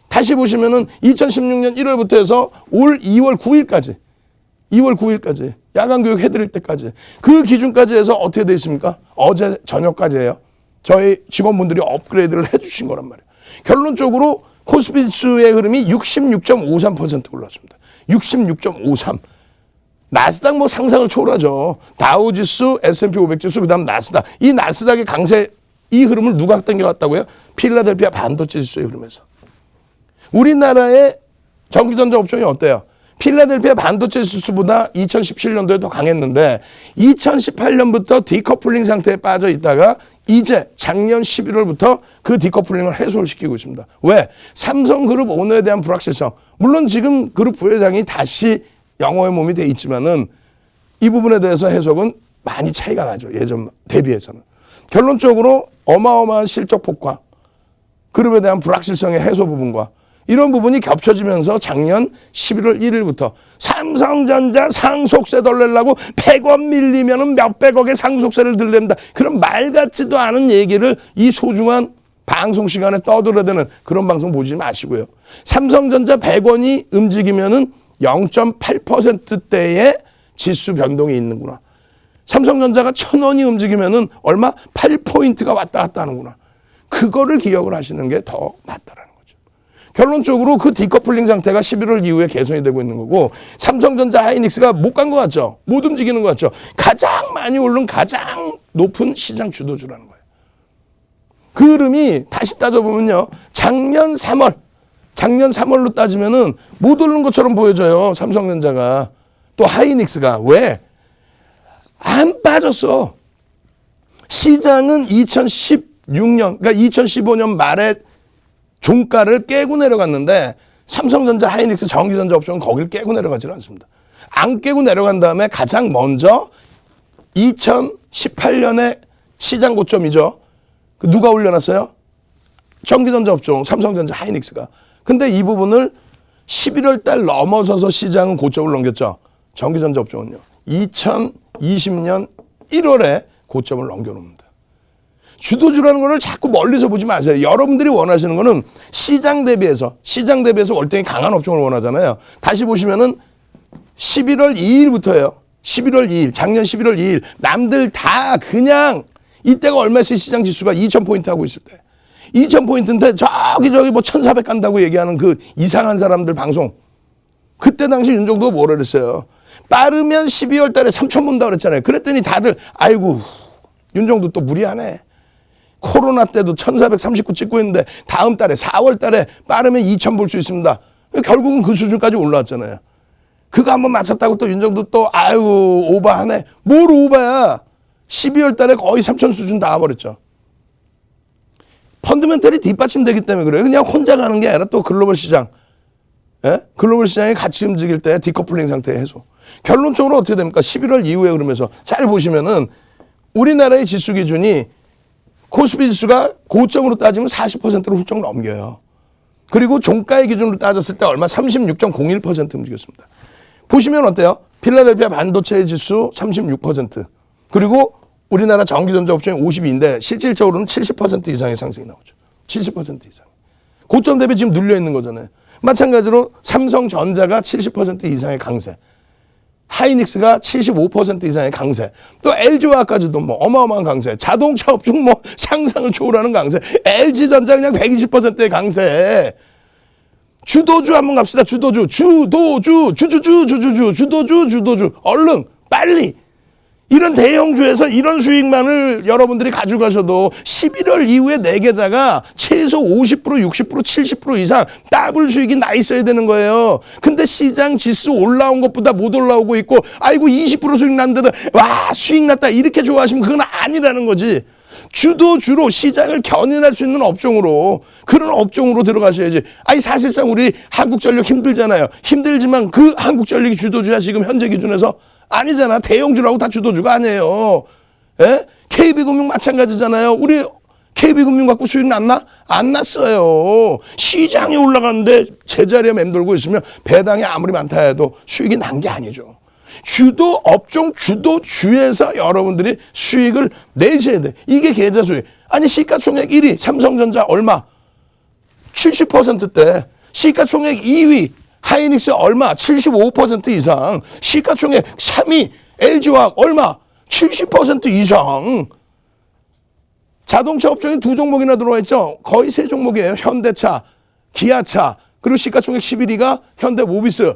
다시 보시면은 2016년 1월부터 해서 올 2월 9일까지 야간 교육 해드릴 때까지 그 기준까지 해서 어떻게 돼 있습니까? 어제 저녁까지예요. 저희 직원분들이 업그레이드를 해주신 거란 말이에요. 결론적으로 코스피 지수의 흐름이 66.53% 올랐습니다. 66.53. 나스닥 뭐 상상을 초월하죠. 다우지수, S&P 500지수, 그다음 나스닥. 이 나스닥의 강세, 이 흐름을 누가 당겨왔다고요? 필라델피아 반도체 지수의 흐름에서. 우리나라의 전기전자 업종이 어때요? 필라델피아 반도체 지수보다 2017년도에 더 강했는데 2018년부터 디커플링 상태에 빠져 있다가 이제 작년 11월부터 그 디커플링을 해소를 시키고 있습니다. 왜? 삼성그룹 오너에 대한 불확실성. 물론 지금 그룹 부회장이 다시 영어의 몸이 돼 있지만은 이 부분에 대해서 해석은 많이 차이가 나죠. 예전 대비해서는. 결론적으로 어마어마한 실적 폭과 그룹에 대한 불확실성의 해소 부분과 이런 부분이 겹쳐지면서 작년 11월 1일부터 삼성전자 상속세 덜 내려고 100원 밀리면 몇백억의 상속세를 들립니다. 그런 말 같지도 않은 얘기를 이 소중한 방송 시간에 떠들어대는 그런 방송 보지 마시고요. 삼성전자 100원이 움직이면은 0.8%대의 지수 변동이 있는구나. 삼성전자가 1,000원이 움직이면은 얼마? 8포인트가 왔다 갔다 하는구나. 그거를 기억을 하시는 게 더 낫다라는 거죠. 결론적으로 그 디커플링 상태가 11월 이후에 개선이 되고 있는 거고 삼성전자 하이닉스가 못 간 것 같죠. 못 움직이는 것 같죠. 가장 많이 오른 가장 높은 시장 주도주라는 거예요. 그 흐름이 다시 따져보면요. 작년 3월로 따지면은 못 오르는 것처럼 보여져요. 삼성전자가. 또 하이닉스가. 왜? 안 빠졌어. 시장은 2016년, 그러니까 2015년 말에 종가를 깨고 내려갔는데 삼성전자, 하이닉스, 전기전자 업종은 거길 깨고 내려가지는 않습니다. 안 깨고 내려간 다음에 가장 먼저 2018년에 시장 고점이죠. 누가 올려놨어요? 전기전자 업종, 삼성전자, 하이닉스가. 근데 이 부분을 11월 달 넘어서서 시장은 고점을 넘겼죠. 전기전자 업종은요. 2020년 1월에 고점을 넘겨놓습니다. 주도주라는 거를 자꾸 멀리서 보지 마세요. 여러분들이 원하시는 거는 시장 대비해서 월등히 강한 업종을 원하잖아요. 다시 보시면은 11월 2일부터예요. 11월 2일, 작년 11월 2일 남들 다 그냥 이때가 얼마였어요? 시장 지수가 2,000포인트 하고 있을 때. 2,000포인트인데 저기 뭐 1,400 간다고 얘기하는 그 이상한 사람들 방송. 그때 당시 윤정도가 뭐라 그랬어요? 빠르면 12월 달에 3,000 본다 그랬잖아요. 그랬더니 다들 아이고 윤정도 또 무리하네. 코로나 때도 1,439 찍고 있는데 다음 달에 4월 달에 빠르면 2,000 볼 수 있습니다. 결국은 그 수준까지 올라왔잖아요. 그거 한번 맞췄다고 또 윤정도 또 아이고 오버하네. 뭘 오버야. 12월 달에 거의 3,000 수준 나와버렸죠. 펀드멘털이 뒷받침되기 때문에 그래요. 그냥 혼자 가는 게 아니라 또 글로벌 시장. 예? 글로벌 시장이 같이 움직일 때 디커플링 상태의 해소. 결론적으로 어떻게 됩니까? 11월 이후에 그러면서 잘 보시면은 우리나라의 지수 기준이 코스피 지수가 고점으로 따지면 40%를 훌쩍 넘겨요. 그리고 종가의 기준으로 따졌을 때 얼마? 36.01% 움직였습니다. 보시면 어때요? 필라델피아 반도체 지수 36%. 그리고 우리나라 전기전자 업종이 52인데 실질적으로는 70% 이상의 상승이 나오죠. 70% 이상. 고점 대비 지금 눌려 있는 거잖아요. 마찬가지로 삼성전자가 70% 이상의 강세. 하이닉스가 75% 이상의 강세. 또 LG화학까지도 뭐 어마어마한 강세. 자동차 업종 뭐 상상을 초월하는 강세. LG전자 그냥 120%의 강세. 주도주 한번 갑시다. 주도주. 얼른 빨리. 이런 대형주에서 이런 수익만을 여러분들이 가져가셔도 11월 이후에 내 계좌가 최소 50%, 60%, 70% 이상 더블 수익이 나 있어야 되는 거예요. 근데 시장 지수 올라온 것보다 못 올라오고 있고 아이고 20% 수익 났는데도 와 수익 났다 이렇게 좋아하시면 그건 아니라는 거지. 주도주로 시장을 견인할 수 있는 업종으로 그런 업종으로 들어가셔야지. 아니 사실상 우리 한국전력 힘들잖아요. 힘들지만 그 한국전력이 주도주야 지금 현재 기준에서? 아니잖아. 대형주라고 다 주도주가 아니에요. 예? KB금융 마찬가지잖아요. 우리 KB금융 갖고 수익 났나? 안 났어요. 시장이 올라가는데 제자리에 맴돌고 있으면 배당이 아무리 많다 해도 수익이 난 게 아니죠. 주도 업종 주도주에서 여러분들이 수익을 내셔야 돼. 이게 계좌 수익. 아니 시가총액 1위 삼성전자 얼마? 70%대. 시가총액 2위 하이닉스 얼마? 75% 이상. 시가총액 3위 LG화학 얼마? 70% 이상. 자동차 업종에 두 종목이나 들어와 있죠. 거의 세 종목이에요. 현대차, 기아차, 그리고 시가총액 11위가 현대모비스.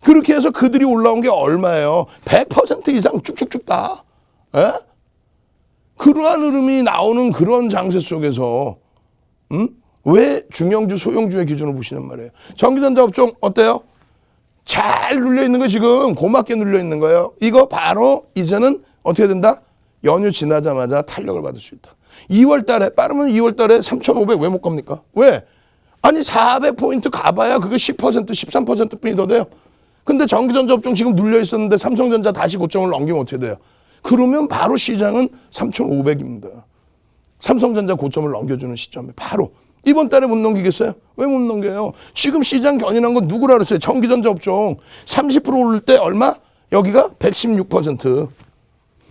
그렇게 해서 그들이 올라온 게 얼마예요? 100% 이상 쭉쭉쭉 다. 에? 그러한 흐름이 나오는 그런 장세 속에서 왜 중형주, 소형주의 기준을 보시는 말이에요. 전기전자 업종 어때요? 잘 눌려있는 거 지금 고맙게 눌려있는 거예요. 이거 바로 이제는 어떻게 된다? 연휴 지나자마자 탄력을 받을 수 있다. 2월 달에 빠르면 2월 달에 3,500 왜 못 갑니까? 왜? 아니 400포인트 가봐야 그게 10% 13%뿐이 더 돼요. 근데 전기전자 업종 지금 눌려있었는데 삼성전자 다시 고점을 넘기면 어떻게 돼요? 그러면 바로 시장은 3,500입니다. 삼성전자 고점을 넘겨주는 시점에 바로. 이번 달에 못 넘기겠어요? 왜 못 넘겨요? 지금 시장 견인한 건 누구라 그랬어요? 전기전자 업종 30% 오를 때 얼마? 여기가 116%.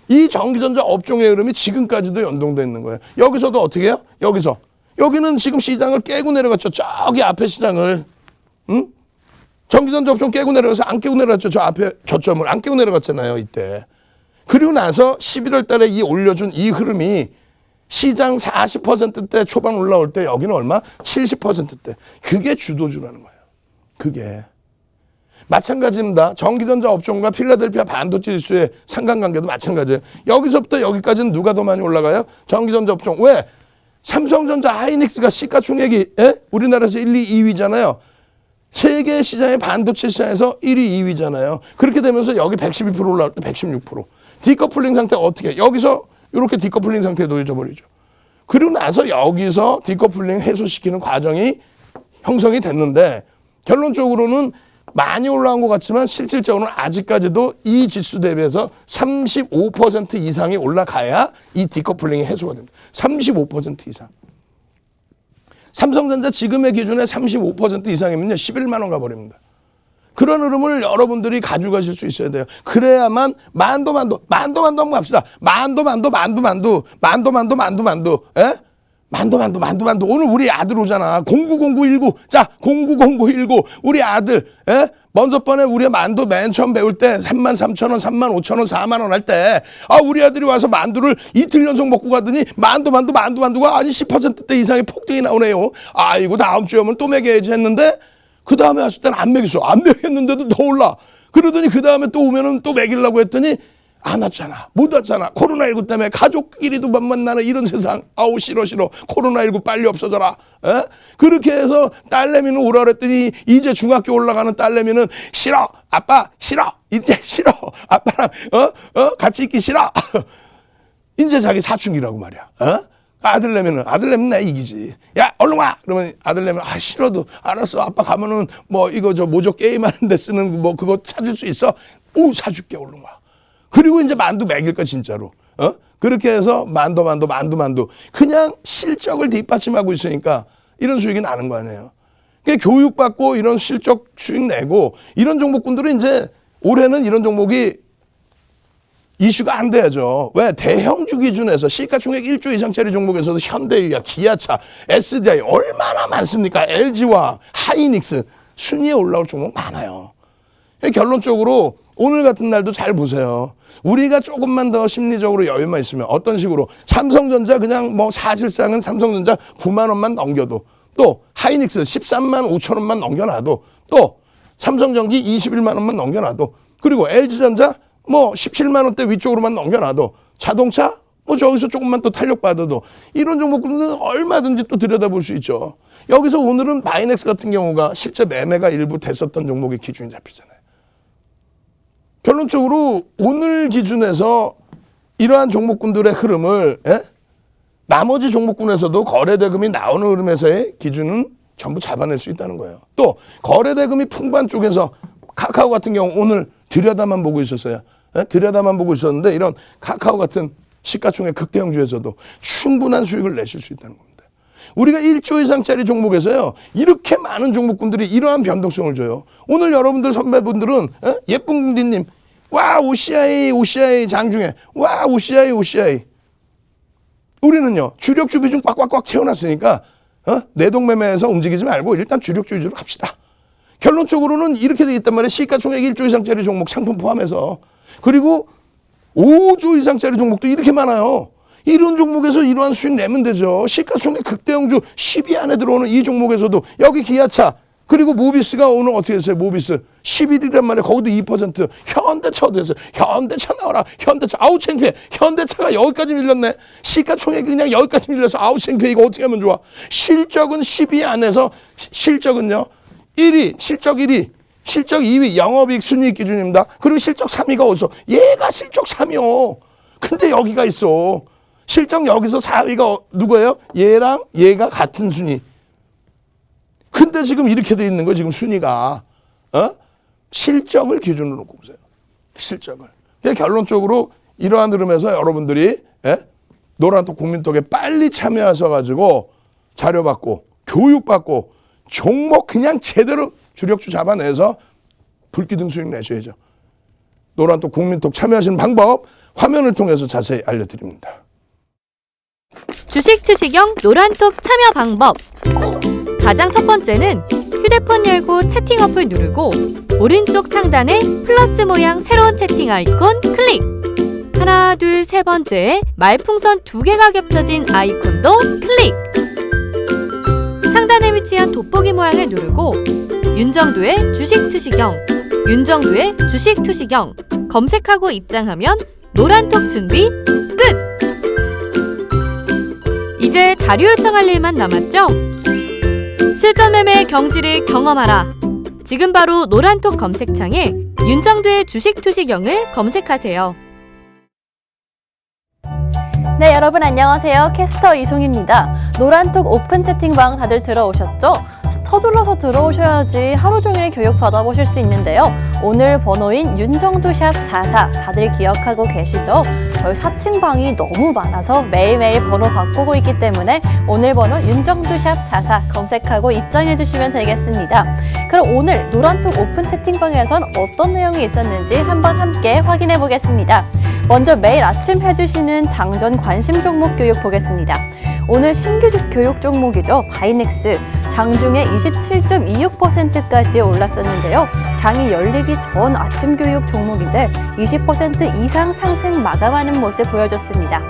이 전기전자 업종의 흐름이 지금까지도 연동되어 있는 거예요. 여기서도 어떻게 해요? 여기는 지금 시장을 깨고 내려갔죠. 저기 앞에 시장을. 전기전자 업종 깨고 내려가서 안 깨고 내려갔죠. 저 앞에 저점을 안 깨고 내려갔잖아요. 이때. 그리고 나서 11월 달에 이 올려준 이 흐름이 시장 40%대 초반 올라올 때 여기는 얼마? 70%대. 그게 주도주라는 거예요. 그게. 마찬가지입니다. 전기전자 업종과 필라델피아 반도체 지수의 상관관계도 마찬가지예요. 여기서부터 여기까지는 누가 더 많이 올라가요? 전기전자 업종. 왜? 삼성전자 하이닉스가 시가총액이 우리나라에서 1, 2, 2위잖아요. 세계 시장의 반도체 시장에서 1위, 2위잖아요. 그렇게 되면서 여기 112% 올라올 때 116%. 디커플링 상태 어떻게? 여기서 이렇게 디커플링 상태에 놓여져 버리죠. 그리고 나서 여기서 디커플링 해소시키는 과정이 형성이 됐는데 결론적으로는 많이 올라온 것 같지만 실질적으로는 아직까지도 이 지수 대비해서 35% 이상이 올라가야 이 디커플링이 해소가 됩니다. 35% 이상. 삼성전자 지금의 기준에 35% 이상이면요 11만 원 가버립니다. 그런 흐름을 여러분들이 가져가실 수 있어야 돼요. 그래야만 만도 한번 갑시다. 만도 예? 만도 오늘 우리 아들 오잖아. 090919 자 090919 우리 아들 예? 먼저 번에 우리 만두 맨 처음 배울 때 33,000원 35,000원 4만 원 할 때 우리 아들이 와서 만두를 이틀 연속 먹고 가더니 만두가 아니 10%대 이상의 폭등이 나오네요. 아이고 다음 주에 오면 또 먹여야지 했는데 그 다음에 왔을 때는 안 먹였어. 안 먹였는데도 더 올라. 그러더니 그 다음에 또 오면은 또 먹이려고 했더니 안 왔잖아. 못 왔잖아. 코로나19 때문에 가족끼리도 못 만나는 이런 세상. 아우 싫어. 코로나19 빨리 없어져라. 에? 그렇게 해서 딸내미는 오라 그랬더니 이제 중학교 올라가는 딸내미는 싫어. 아빠 싫어. 이제 싫어. 아빠랑 같이 있기 싫어. 이제 자기 사춘기라고 말이야. 아들내미는 나 이기지. 야 얼른 와. 그러면 아들내미는 싫어도 알았어. 아빠 가면은 뭐 이거 저 모조 게임하는데 쓰는 뭐 그거 찾을 수 있어. 오 사줄게 얼른 와. 그리고 이제 만두 먹일 거 진짜로. 그렇게 해서 만두. 그냥 실적을 뒷받침하고 있으니까 이런 수익이 나는 거 아니에요. 그러니까 교육받고 이런 실적 수익 내고 이런 종목군들은 이제 올해는 이런 종목이 이슈가 안 돼야죠. 왜? 대형주 기준에서 시가총액 1조 이상짜리 종목에서도 현대유야, 기아차, SDI 얼마나 많습니까? LG와 하이닉스 순위에 올라올 종목 많아요. 결론적으로 오늘 같은 날도 잘 보세요. 우리가 조금만 더 심리적으로 여유만 있으면 어떤 식으로 삼성전자 그냥 뭐 사실상은 삼성전자 9만 원만 넘겨도 또 하이닉스 13만 5천 원만 넘겨놔도 또 삼성전기 21만 원만 넘겨놔도 그리고 LG전자 뭐 17만 원대 위쪽으로만 넘겨놔도 자동차 뭐 저기서 조금만 또 탄력받아도 이런 종목들은 얼마든지 또 들여다볼 수 있죠. 여기서 오늘은 마이넥스 같은 경우가 실제 매매가 일부 됐었던 종목의 기준이 잡히잖아요. 결론적으로 오늘 기준에서 이러한 종목군들의 흐름을 나머지 종목군에서도 거래대금이 나오는 흐름에서의 기준은 전부 잡아낼 수 있다는 거예요. 또 거래대금이 풍부한 쪽에서 카카오 같은 경우 오늘 들여다만 보고 있었어요. 들여다만 보고 있었는데 이런 카카오 같은 시가총액 극대형주에서도 충분한 수익을 내실 수 있다는 겁니다. 우리가 1조 이상짜리 종목에서요. 이렇게 많은 종목군들이 이러한 변동성을 줘요. 오늘 여러분들 선배분들은 예쁜 궁디님 와 OCI 장중에 와 OCI 우리는요. 주력주 비중 꽉꽉꽉 채워놨으니까 내동매매에서 움직이지 말고 일단 주력주 위주로 갑시다. 결론적으로는 이렇게 되겠단 말이에요. 시가총액 1조 이상짜리 종목 상품 포함해서. 그리고 5조 이상짜리 종목도 이렇게 많아요. 이런 종목에서 이러한 수익 내면 되죠. 시가총액 극대형주 10위 안에 들어오는 이 종목에서도 여기 기아차 그리고 모비스가 오늘 어떻게 했어요? 모비스 11위란 말이에요. 거기도 2%. 현대차도 했어요. 현대차 나와라. 현대차. 아우 창피해. 현대차가 여기까지 밀렸네. 시가총액이 그냥 여기까지 밀려서 아우 창피해. 이거 어떻게 하면 좋아? 실적은 10위 안에서 실적은요. 1위, 실적 1위, 실적 2위, 영업이익 순이익 기준입니다. 그리고 실적 3위가 어디서? 얘가 실적 3위요. 근데 여기가 있어. 실적 여기서 4위가 누구예요? 얘랑 얘가 같은 순위. 근데 지금 이렇게 돼 있는 거 지금 순위가 실적을 기준으로 놓고 보세요. 실적을. 그러니까 결론적으로 이러한 흐름에서 여러분들이 노란톡 국민톡에 빨리 참여하셔가지고 자료받고 교육받고 종목 그냥 제대로 주력주 잡아내서 불기둥 수익 내셔야죠. 노란톡 국민톡 참여하시는 방법 화면을 통해서 자세히 알려드립니다. 주식 투시경 노란톡 참여 방법. 가장 첫 번째는 휴대폰 열고 채팅 어플 누르고 오른쪽 상단에 플러스 모양 새로운 채팅 아이콘 클릭. 하나, 둘, 세 번째 말풍선 2개가 겹쳐진 아이콘도 클릭. 상단에 위치한 돋보기 모양을 누르고 윤정두의 주식 투시경, 윤정두의 주식 투시경 검색하고 입장하면 노란톡 준비 끝! 이제 자료 요청할 일만 남았죠? 실전 매매의 경지를 경험하라. 지금 바로 노란톡 검색창에 윤정두의 주식 투시경을 검색하세요. 네, 여러분 안녕하세요. 캐스터 이송입니다. 노란톡 오픈 채팅방 다들 들어오셨죠? 서둘러서 들어오셔야지 하루 종일 교육 받아보실 수 있는데요. 오늘 번호인 윤정두샵 44 다들 기억하고 계시죠? 저희 4층 방이 너무 많아서 매일매일 번호 바꾸고 있기 때문에 오늘 번호 윤정두샵 44 검색하고 입장해 주시면 되겠습니다. 그럼 오늘 노란톡 오픈 채팅방에선 어떤 내용이 있었는지 한번 함께 확인해 보겠습니다. 먼저 매일 아침 해주시는 장전 관심 종목 교육 보겠습니다. 오늘 신규 교육 종목이죠. 바이넥스 장중에 27.26%까지 올랐었는데요. 장이 열리기 전 아침 교육 종목인데 20% 이상 상승 마감하는 모습 보여줬습니다.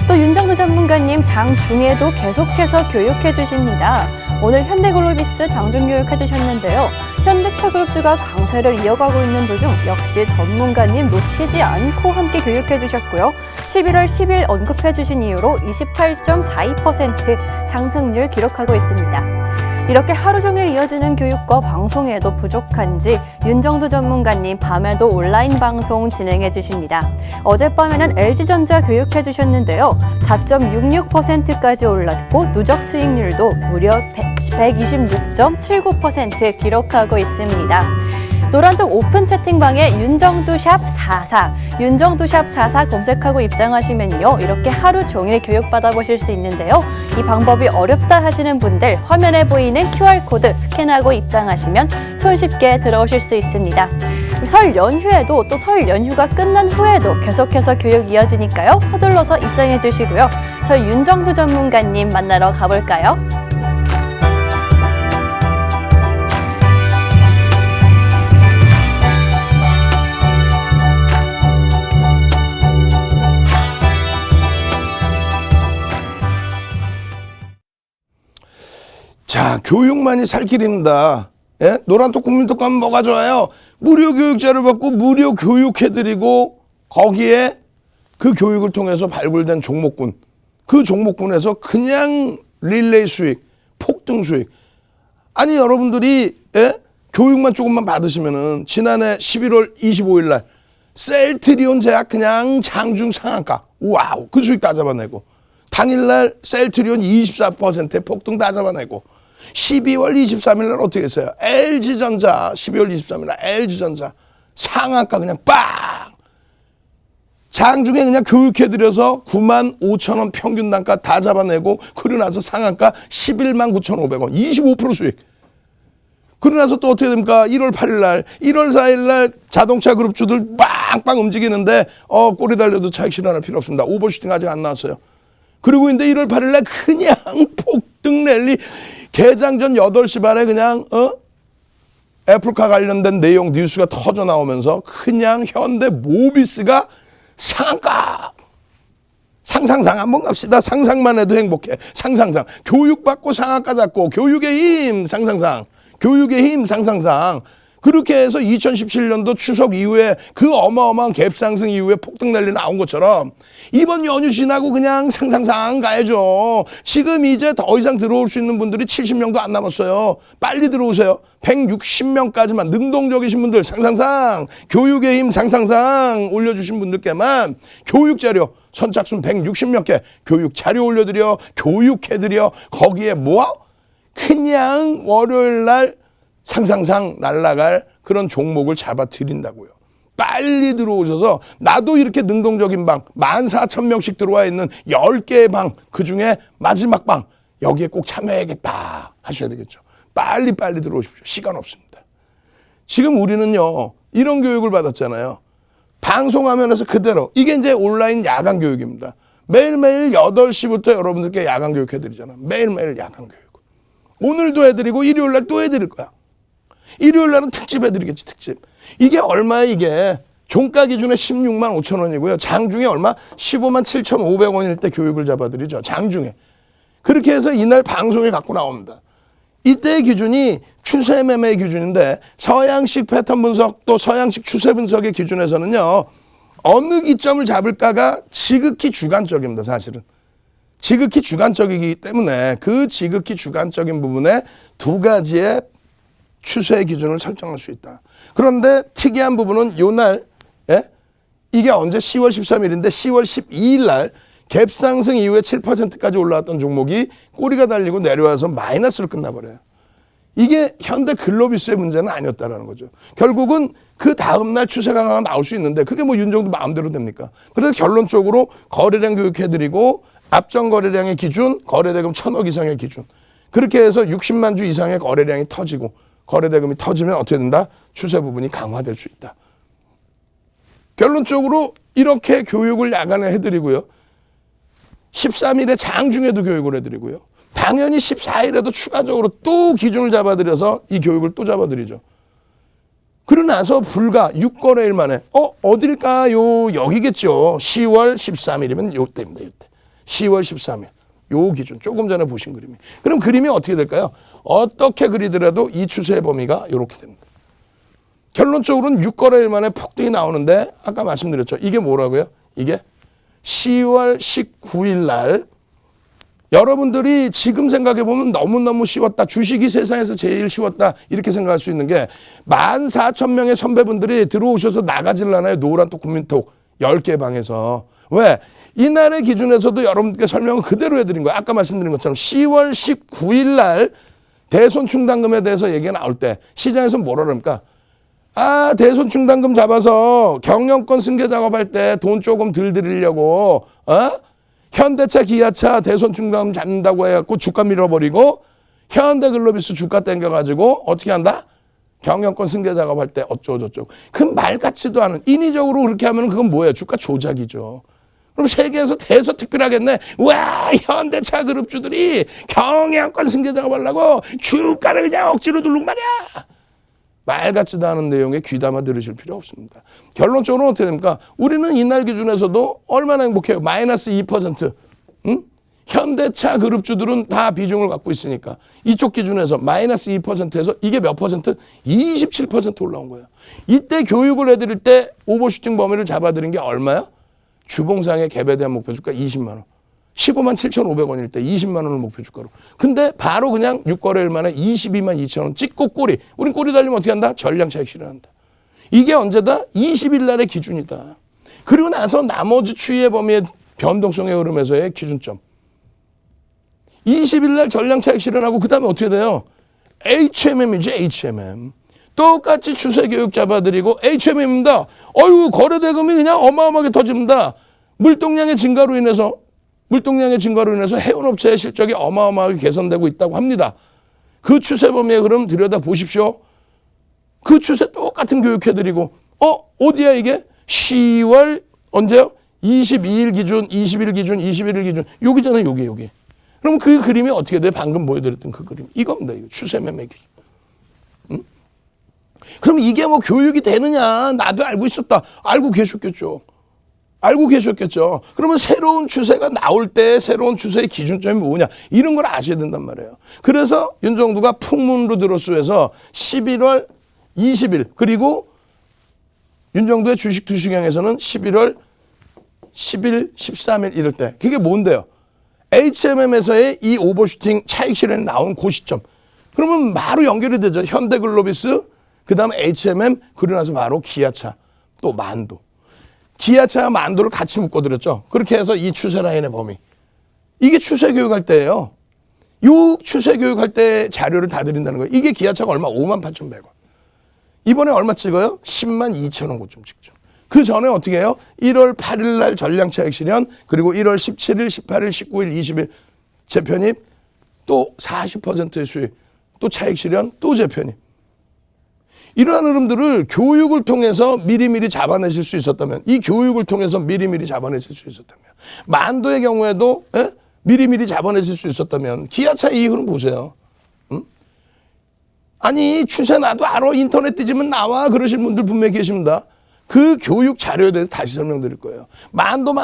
또 윤정두 전문가님 장중에도 계속해서 교육해 주십니다. 오늘 현대글로비스 장중 교육해 주셨는데요. 현대차그룹주가 강세를 이어가고 있는 도중 역시 전문가님 놓치지 않고 함께 교육해 주셨고요. 11월 10일 언급해 주신 이후로 28.42% 상승률 기록하고 있습니다. 이렇게 하루 종일 이어지는 교육과 방송에도 부족한지 윤정두 전문가님 밤에도 온라인 방송 진행해 주십니다. 어젯밤에는 LG전자 교육해 주셨는데요. 4.66%까지 올랐고 누적 수익률도 무려 126.79% 기록하고 있습니다. 노란톡 오픈 채팅방에 윤정두샵 44, 윤정두샵 44 검색하고 입장하시면요. 이렇게 하루 종일 교육받아 보실 수 있는데요. 이 방법이 어렵다 하시는 분들 화면에 보이는 QR코드 스캔하고 입장하시면 손쉽게 들어오실 수 있습니다. 설 연휴에도 또 설 연휴가 끝난 후에도 계속해서 교육 이어지니까요. 서둘러서 입장해 주시고요. 저희 윤정두 전문가님 만나러 가볼까요? 자, 교육만이 살 길입니다. 예? 노란톡 국민톡 가면 뭐가 좋아요? 무료 교육자를 받고 무료 교육해드리고 거기에 그 교육을 통해서 발굴된 종목군, 그 종목군에서 그냥 릴레이 수익, 폭등 수익. 아니 여러분들이 교육만 조금만 받으시면은 지난해 11월 25일 날 셀트리온 제약 그냥 장중 상한가, 와우, 그 수익 다 잡아내고 당일날 셀트리온 24%의 폭등 다 잡아내고 12월 23일 날 어떻게 했어요? LG전자 12월 23일 날 LG전자 상한가 그냥 빵! 장중에 그냥 교육해드려서 95,000원 평균 단가 다 잡아내고 그러고 나서 상한가 119,500원 25% 수익. 그러고 나서 또 어떻게 됩니까? 1월 8일 날 1월 4일 날 자동차 그룹주들 빵빵 움직이는데 꼬리 달려도 차익 실현할 필요 없습니다. 오버슈팅 아직 안 나왔어요. 그리고 근데 1월 8일 날 그냥 폭등 랠리 개장 전 8시 반에 그냥 애플카 관련된 내용 뉴스가 터져 나오면서 그냥 현대 모비스가 상한가 상상상 한번 갑시다. 상상만 해도 행복해. 상상상 교육받고 상한가 잡고 교육의 힘 상상상 교육의 힘 상상상 그렇게 해서 2017년도 추석 이후에 그 어마어마한 갭상승 이후에 폭등 랠리 나온 것처럼 이번 연휴 지나고 그냥 상상상 가야죠. 지금 이제 더 이상 들어올 수 있는 분들이 70명도 안 남았어요. 빨리 들어오세요. 160명까지만 능동적이신 분들 상상상 교육의 힘 상상상 올려주신 분들께만 교육자료 선착순 160명께 교육자료 올려드려 교육해드려 거기에 뭐 그냥 월요일 날 상상상 날아갈 그런 종목을 잡아드린다고요. 빨리 들어오셔서 나도 이렇게 능동적인 방 14,000명씩 들어와 있는 10개의 방 그중에 마지막 방 여기에 꼭 참여해야겠다 하셔야 되겠죠. 빨리 들어오십시오. 시간 없습니다. 지금 우리는요 이런 교육을 받았잖아요. 방송화면에서 그대로 이게 이제 온라인 야간 교육입니다. 매일매일 8시부터 여러분들께 야간 교육 해드리잖아. 매일매일 야간 교육. 오늘도 해드리고 일요일 날 또 해드릴 거야. 일요일 날은 특집 해드리겠지, 특집. 이게 얼마야, 이게? 종가 기준에 16만 5천 원이고요. 장중에 얼마? 15만 7,500원일 때 교육을 잡아드리죠. 장중에. 그렇게 해서 이날 방송에 갖고 나옵니다. 이때의 기준이 추세 매매 기준인데 서양식 패턴 분석 또 서양식 추세 분석의 기준에서는요. 어느 기점을 잡을까가 지극히 주관적입니다, 사실은. 지극히 주관적이기 때문에 그 지극히 주관적인 부분에 두 가지의 추세의 기준을 설정할 수 있다. 그런데 특이한 부분은 요날 이게 언제 10월 13일인데 10월 12일 날 갭 상승 이후에 7%까지 올라왔던 종목이 꼬리가 달리고 내려와서 마이너스로 끝나버려요. 이게 현대 글로비스의 문제는 아니었다라는 거죠. 결국은 그 다음날 추세 강화가 나올 수 있는데 그게 뭐 윤정도 마음대로 됩니까? 그래서 결론적으로 거래량 교육해드리고 앞전 거래량의 기준, 거래대금 1,000억 이상의 기준. 그렇게 해서 60만 주 이상의 거래량이 터지고 거래대금이 터지면 어떻게 된다? 추세 부분이 강화될 수 있다. 결론적으로 이렇게 교육을 야간에 해드리고요. 13일에 장중에도 교육을 해드리고요. 당연히 14일에도 추가적으로 또 기준을 잡아드려서 이 교육을 또 잡아드리죠. 그러고 나서 불과 6거래일 만에 어딜까요? 여기겠죠. 10월 13일이면 요때입니다. 요때. 10월 13일. 요 기준. 조금 전에 보신 그림이. 그럼 그림이 어떻게 될까요? 어떻게 그리더라도 이 추세의 범위가 이렇게 됩니다. 결론적으로는 6거래일 만에 폭등이 나오는데 아까 말씀드렸죠. 이게 뭐라고요? 이게 10월 19일 날 여러분들이 지금 생각해보면 너무너무 쉬웠다. 주식이 세상에서 제일 쉬웠다. 이렇게 생각할 수 있는 게 14,000명의 선배분들이 들어오셔서 나가질라나요? 노란톡 국민톡 10개 방에서. 왜? 이날의 기준에서도 여러분들께 설명을 그대로 해드린 거예요. 아까 말씀드린 것처럼 10월 19일 날 대손 충당금에 대해서 얘기가 나올 때 시장에서 뭐라 그럽니까? 대손 충당금 잡아서 경영권 승계 작업할 때 돈 조금 덜 들이려고 현대차, 기아차 대손 충당금 잡는다고 해갖고 주가 밀어버리고 현대글로비스 주가 땡겨가지고 어떻게 한다? 경영권 승계 작업할 때 어쩌고저쩌고. 그 말 같지도 않은 인위적으로 그렇게 하면 그건 뭐예요? 주가 조작이죠. 그럼 세계에서 대서특필하겠네. 와, 현대차 그룹주들이 경영권 승계 작업하려고 주가를 그냥 억지로 누르고 말이야. 말 같지도 않은 내용에 귀담아 들으실 필요 없습니다. 결론적으로 어떻게 됩니까? 우리는 이날 기준에서도 얼마나 행복해요. 마이너스 2%. 응? 현대차 그룹주들은 다 비중을 갖고 있으니까 이쪽 기준에서 마이너스 2%에서 이게 몇 퍼센트? 27% 올라온 거예요. 이때 교육을 해드릴 때 오버슈팅 범위를 잡아드린 게 얼마야? 주봉상의 갭에 대한 목표주가 20만 원. 15만 7,500원일 때 20만 원을 목표주가로. 근데 바로 그냥 6거래일 만에 22만 2천 원 찍고 꼬리. 우린 꼬리 달리면 어떻게 한다? 전량차익 실현한다. 이게 언제다? 20일 날의 기준이다. 그리고 나서 나머지 추이의 범위의 변동성의 흐름에서의 기준점. 20일 날 전량차익 실현하고 그 다음에 어떻게 돼요? HMM이지 HMM. 똑같이 추세 교육 잡아드리고 HMM입니다. 어휴 거래대금이 그냥 어마어마하게 터집니다. 물동량의 증가로 인해서 해운업체의 실적이 어마어마하게 개선되고 있다고 합니다. 그 추세 범위의 흐름 들여다보십시오. 그 추세 똑같은 교육해드리고 어디야 이게? 10월 언제요? 22일 기준, 20일 기준, 21일 기준. 여기잖아요. 여기. 그럼 그 그림이 어떻게 돼요? 방금 보여드렸던 그 그림. 이겁니다. 이거 추세 매매 기준. 응? 그럼 이게 뭐 교육이 되느냐? 나도 알고 있었다. 알고 계셨겠죠. 그러면 새로운 추세가 나올 때 새로운 추세의 기준점이 뭐냐. 이런 걸 아셔야 된단 말이에요. 그래서 윤정두가 풍문으로 들었수에서 11월 20일 그리고 윤정두의 주식 투시경에서는 11월 10일, 13일 이럴 때. 그게 뭔데요? HMM에서의 이 오버슈팅 차익 실현이 나온 그 시점. 그러면 바로 연결이 되죠. 현대글로비스, 그 다음에 HMM, 그러고 나서 바로 기아차, 또 만도. 기아차와 만도를 같이 묶어드렸죠. 그렇게 해서 이 추세 라인의 범위. 이게 추세 교육할 때예요. 이 추세 교육할 때 자료를 다 드린다는 거예요. 이게 기아차가 얼마? 58,100원. 이번에 얼마 찍어요? 10만 2천 원 고점 찍죠. 그 전에 어떻게 해요? 1월 8일 날 전량차익 실현, 그리고 1월 17일, 18일, 19일, 20일 재편입, 또 40%의 수익, 또 차익 실현, 또 재편입. 이러한 흐름들을 교육을 통해서 미리미리 잡아내실 수 있었다면, 이 교육을 통해서 미리미리 잡아내실 수 있었다면, 만도의 경우에도 미리미리 잡아내실 수 있었다면, 기아차 이 흐름 보세요. 응? 아니 추세 나도 알아. 인터넷 뒤지면 나와. 그러실 분들 분명히 계십니다. 그 교육 자료에 대해서 다시 설명드릴 거예요. 만도.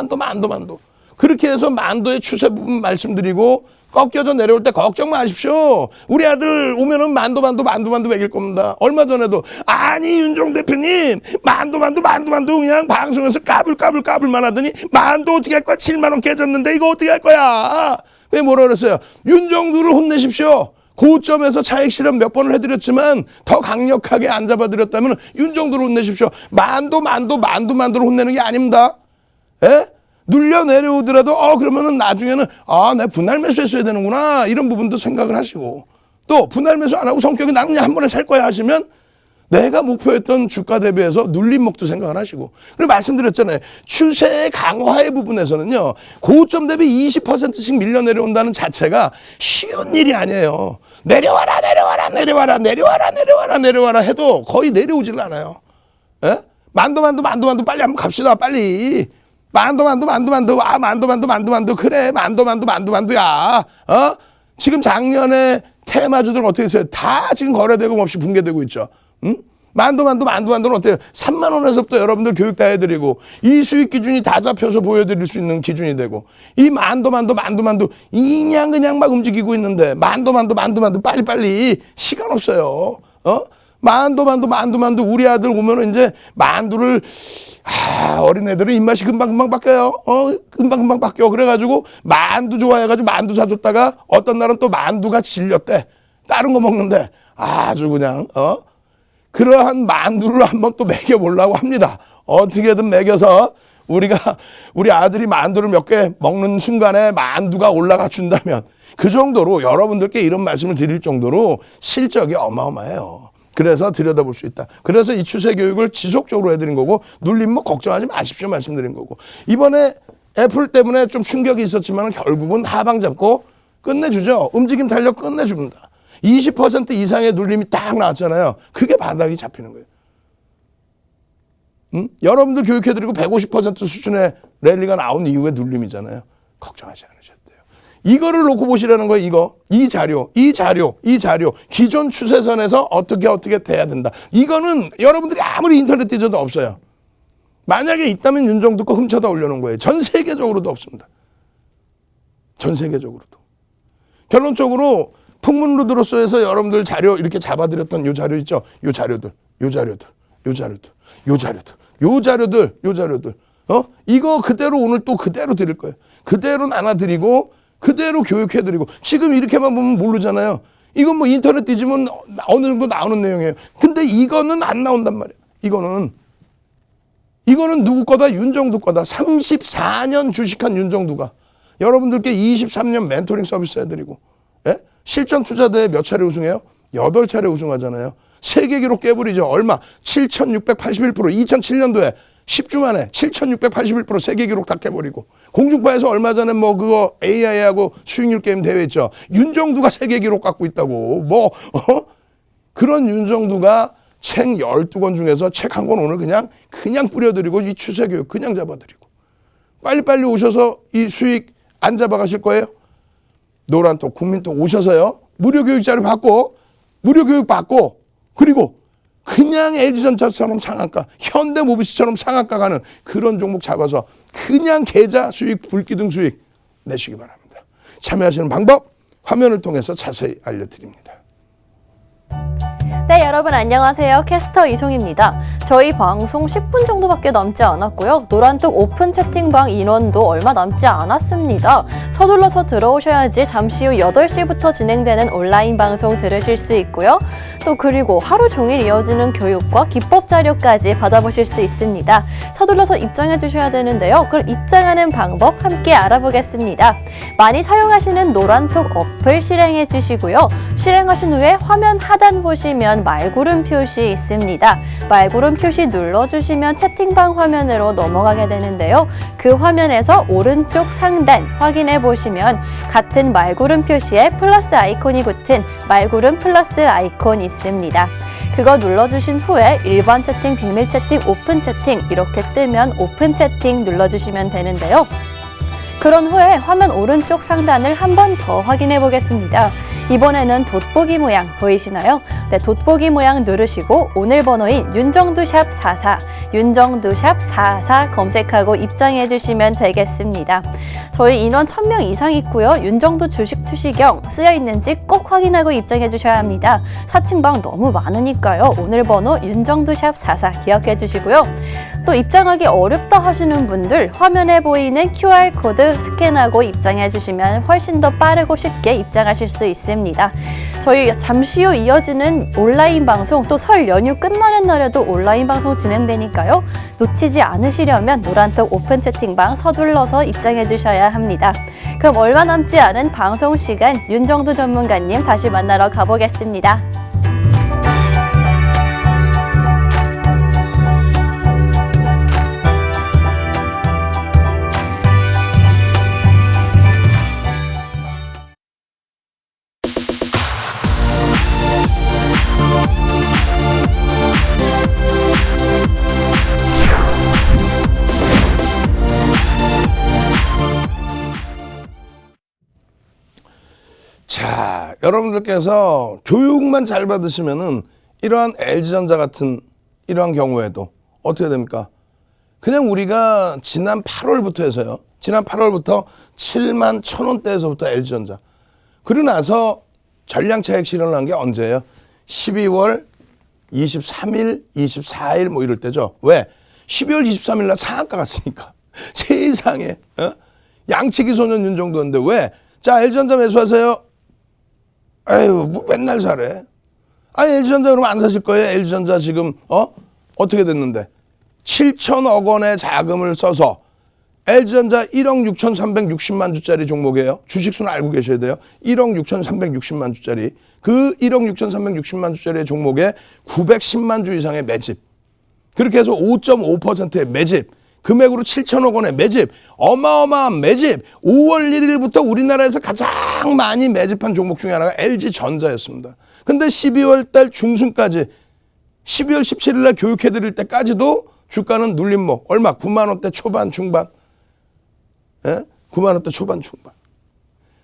그렇게 해서 만도의 추세 부분 말씀드리고 꺾여져 내려올 때 걱정 마십시오. 우리 아들 오면은 만도 먹일 겁니다. 얼마 전에도 아니 윤종 대표님 만도 그냥 방송에서 까불만 하더니 만도 어떻게 할 거야? 7만 원 깨졌는데 이거 어떻게 할 거야? 왜 뭐라 그랬어요? 윤종두를 혼내십시오. 고점에서 차익 실현 몇 번을 해드렸지만 더 강력하게 안 잡아드렸다면 윤종두를 혼내십시오. 만도를 혼내는 게 아닙니다. 예? 눌려 내려오더라도 그러면은 나중에는 내가 분할 매수했어야 되는구나 이런 부분도 생각을 하시고, 또 분할 매수 안 하고 성격이 나 그냥 한 번에 살 거야 하시면 내가 목표했던 주가 대비해서 눌림목도 생각을 하시고. 그리고 말씀드렸잖아요. 추세 강화의 부분에서는요, 고점 대비 20%씩 밀려 내려온다는 자체가 쉬운 일이 아니에요. 내려와라 해도 거의 내려오질 않아요. 예? 만도 빨리 한번 갑시다. 빨리. 만도 그래. 만도야. 지금 작년에 테마주들 어떻게 했어요? 다 지금 거래되고 없이 붕괴되고 있죠. 응? 만도는 어때요? 3만 원에서부터 여러분들 교육 다 해드리고, 이 수익 기준이 다 잡혀서 보여드릴 수 있는 기준이 되고, 이 만도 그냥 막 움직이고 있는데, 만도 빨리 시간 없어요. 만도 우리 아들 오면은 이제 만두를 어린애들은 입맛이 금방 바뀌어요. 금방 바뀌어. 그래가지고 만두 좋아해가지고 만두 사줬다가 어떤 날은 또 만두가 질렸대. 다른 거 먹는데 아주 그냥 그러한 만두를 한번 또 먹여보려고 합니다. 어떻게든 먹여서 우리 아들이 만두를 몇 개 먹는 순간에 만두가 올라가 준다면, 그 정도로 여러분들께 이런 말씀을 드릴 정도로 실적이 어마어마해요. 그래서 들여다볼 수 있다. 그래서 이 추세 교육을 지속적으로 해드린 거고, 눌림 걱정하지 마십시오 말씀드린 거고, 이번에 애플 때문에 좀 충격이 있었지만 결국은 하방 잡고 끝내주죠. 움직임 탄력 끝내줍니다. 20% 이상의 눌림이 딱 나왔잖아요. 그게 바닥이 잡히는 거예요. 여러분들 교육해드리고 150% 수준의 랠리가 나온 이후에 눌림이잖아요. 걱정하지 않으셔도 돼요. 이거를 놓고 보시라는 거예요. 이 자료. 기존 추세선에서 어떻게 돼야 된다. 이거는 여러분들이 아무리 인터넷 뒤져도 없어요. 만약에 있다면 윤정도 거 훔쳐다 올려놓은 거예요. 전 세계적으로도 없습니다. 전 세계적으로도. 결론적으로 풍문루드로서에서 여러분들 자료 이렇게 잡아드렸던 요 자료 있죠? 요 자료들. 이거 그대로 오늘 또 그대로 드릴 거예요. 그대로 나눠드리고, 그대로 교육해드리고. 지금 이렇게만 보면 모르잖아요. 이건 뭐 인터넷 뒤지면 어느 정도 나오는 내용이에요. 근데 이거는 안 나온단 말이에요. 이거는 누구 거다? 윤정두 거다. 34년 주식한 윤정두가 여러분들께 23년 멘토링 서비스 해드리고, 예? 실전 투자대회 몇 차례 우승해요? 8차례 우승하잖아요. 세계 기록 깨버리죠. 얼마? 7,681%. 2007년도에 10주 만에 7,681% 세계 기록 다 깨버리고, 공중파에서 얼마 전에 뭐 그거 AI하고 수익률 게임 대회 있죠. 윤정두가 세계 기록 갖고 있다고. 그런 윤정두가 책 12권 중에서 책 한 권 오늘 그냥 뿌려드리고, 이 추세 교육 그냥 잡아드리고, 빨리빨리 오셔서 이 수익 안 잡아가실 거예요? 노란톡, 국민톡 오셔서요. 무료 교육 자료 받고, 그리고 그냥 LG전자처럼 상한가, 현대모비스처럼 상한가 가는 그런 종목 잡아서 그냥 계좌 수익, 불기둥 수익 내시기 바랍니다. 참여하시는 방법 화면을 통해서 자세히 알려드립니다. 네, 여러분 안녕하세요. 캐스터 이송입니다. 저희 방송 10분 정도밖에 남지 않았고요. 노란톡 오픈 채팅방 인원도 얼마 남지 않았습니다. 서둘러서 들어오셔야지 잠시 후 8시부터 진행되는 온라인 방송 들으실 수 있고요. 또 그리고 하루 종일 이어지는 교육과 기법 자료까지 받아보실 수 있습니다. 서둘러서 입장해 주셔야 되는데요. 그럼 입장하는 방법 함께 알아보겠습니다. 많이 사용하시는 노란톡 어플 실행해 주시고요. 실행하신 후에 화면 하단 보시면 말구름 표시 있습니다. 말구름 표시 눌러주시면 채팅방 화면으로 넘어가게 되는데요. 그 화면에서 오른쪽 상단 확인해 보시면 같은 말구름 표시에 플러스 아이콘이 붙은 말구름 플러스 아이콘 있습니다. 그거 눌러주신 후에 일반 채팅, 비밀 채팅, 오픈 채팅 이렇게 뜨면 오픈 채팅 눌러주시면 되는데요. 그런 후에 화면 오른쪽 상단을 한 번 더 확인해 보겠습니다. 이번에는 돋보기 모양 보이시나요? 네, 돋보기 모양 누르시고 오늘 번호인 윤정두샵 44, 윤정두샵 44 검색하고 입장해 주시면 되겠습니다. 저희 인원 1000명 이상 있고요. 윤정두 주식 투시경 쓰여 있는지 꼭 확인하고 입장해 주셔야 합니다. 사칭방 너무 많으니까요. 오늘 번호 윤정두샵 44 기억해 주시고요. 또 입장하기 어렵다 하시는 분들 화면에 보이는 QR코드 스캔하고 입장해 주시면 훨씬 더 빠르고 쉽게 입장하실 수 있습니다. 저희 잠시 후 이어지는 온라인 방송 또 설 연휴 끝나는 날에도 온라인 방송 진행되니까요. 놓치지 않으시려면 노란톡 오픈 채팅방 서둘러서 입장해 주셔야 합니다. 그럼 얼마 남지 않은 방송 시간 윤정두 전문가님 다시 만나러 가보겠습니다. 자, 여러분들께서 교육만 잘 받으시면은 이러한 LG전자 같은 이러한 경우에도 어떻게 됩니까? 그냥 우리가 지난 8월부터 해서요. 지난 8월부터 7만 1,000원대에서부터 LG전자. 그러고 나서 전량 차익 실현을 한 게 언제예요? 12월 23일, 24일 뭐 이럴 때죠. 왜? 12월 23일 날 상한가 갔으니까. 세상에. 양치기 소년 윤정도인데 왜? 자, LG전자 매수하세요. 아유, 뭐 맨날 사래. 아니, LG전자 그러면 안 사실 거예요? LG전자 지금, 어떻게 됐는데? 7천억 원의 자금을 써서 LG전자 1억 6,360만 주짜리 종목이에요. 주식수는 알고 계셔야 돼요. 1억 6,360만 주짜리. 그 1억 6,360만 주짜리 종목에 910만 주 이상의 매집. 그렇게 해서 5.5%의 매집. 금액으로 7천억 원의 매집, 어마어마한 매집. 5월 1일부터 우리나라에서 가장 많이 매집한 종목 중에 하나가 LG전자였습니다. 근데 12월 달 중순까지 12월 17일 날 교육해드릴 때까지도 주가는 눌림목 얼마? 9만 원대 초반 중반. 예? 9만 원대 초반 중반.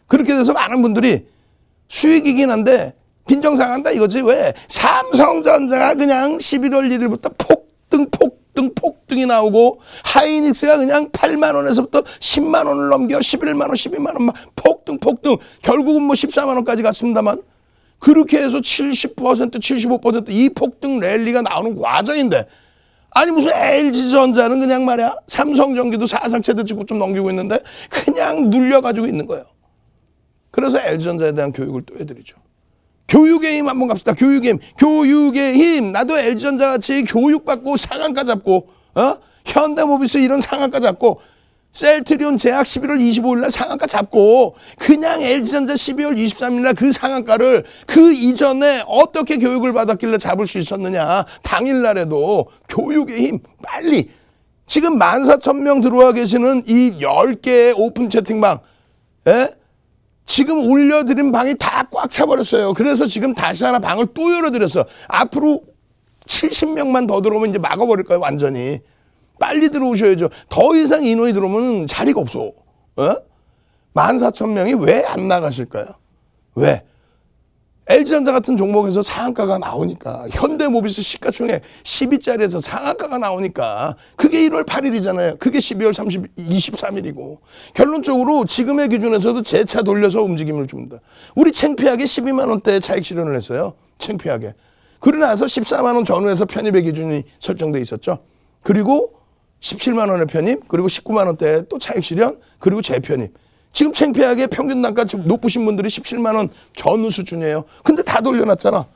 그렇게 돼서 많은 분들이 수익이긴 한데 빈정상한다 이거지. 왜? 삼성전자가 그냥 11월 1일부터 폭등이 나오고 하이닉스가 그냥 8만 원에서부터 10만 원을 넘겨 11만 원, 12만 원 막 폭등 결국은 뭐 14만 원까지 갔습니다만 그렇게 해서 70%, 75%이 폭등 랠리가 나오는 과정인데 아니 무슨 LG전자는 그냥 말이야 삼성전기도 사상 최대 직고점 넘기고 있는데 그냥 눌려가지고 있는 거예요. 그래서 LG전자에 대한 교육을 또 해드리죠. 교육의 힘 한번 갑시다. 교육의 힘. 나도 LG전자 같이 교육받고 상한가 잡고 현대모비스 이런 상한가 잡고 셀트리온 제약 11월 25일 날 상한가 잡고 그냥 LG전자 12월 23일 날 그 상한가를 그 이전에 어떻게 교육을 받았길래 잡을 수 있었느냐. 당일날에도 교육의 힘 빨리. 지금 14,000명 들어와 계시는 이 10개의 오픈 채팅방 지금 올려드린 방이 다 꽉 차버렸어요. 그래서 지금 다시 하나 방을 또 열어드렸어. 앞으로 70명만 더 들어오면 이제 막아버릴 거예요. 완전히. 빨리 들어오셔야죠. 더 이상 인원이 들어오면 자리가 없어. 14,000명이 왜 안 나가실까요? 왜? LG전자 같은 종목에서 상한가가 나오니까 현대모비스 시가총액 10위짜리에서 상한가가 나오니까 그게 1월 8일이잖아요. 그게 12월 23일이고 결론적으로 지금의 기준에서도 재차 돌려서 움직임을 줍니다. 우리 창피하게 12만 원대 차익 실현을 했어요. 창피하게. 그러고 나서 14만 원 전후에서 편입의 기준이 설정돼 있었죠. 그리고 17만 원의 편입, 그리고 19만 원대 또 차익 실현, 그리고 재편입. 지금 창피하게 평균 단가 높으신 분들이 17만 원 전후 수준이에요. 근데 다 돌려놨잖아.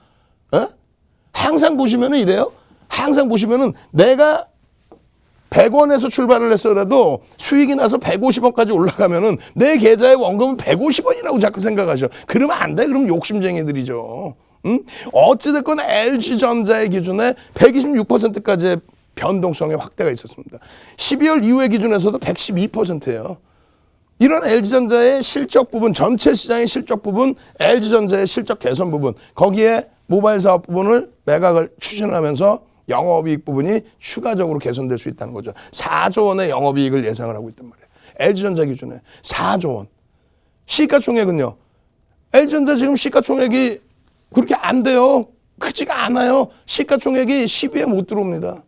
항상 보시면은 이래요. 항상 보시면은 내가 100원에서 출발을 했어라도 수익이 나서 150원까지 올라가면은 내 계좌의 원금은 150원이라고 자꾸 생각하셔. 그러면 안 돼. 그럼 욕심쟁이들이죠. 어찌됐건 LG전자의 기준에 126%까지의 변동성의 확대가 있었습니다. 12월 이후의 기준에서도 112%예요. 이런 LG전자의 실적 부분, 전체 시장의 실적 부분, LG전자의 실적 개선 부분, 거기에 모바일 사업 부분을 매각을 추진하면서 영업이익 부분이 추가적으로 개선될 수 있다는 거죠. 4조 원의 영업이익을 예상을 하고 있단 말이에요. LG전자 기준에 4조 원. 시가총액은요. LG전자 지금 시가총액이 그렇게 안 돼요. 크지가 않아요. 시가총액이 10위에 못 들어옵니다.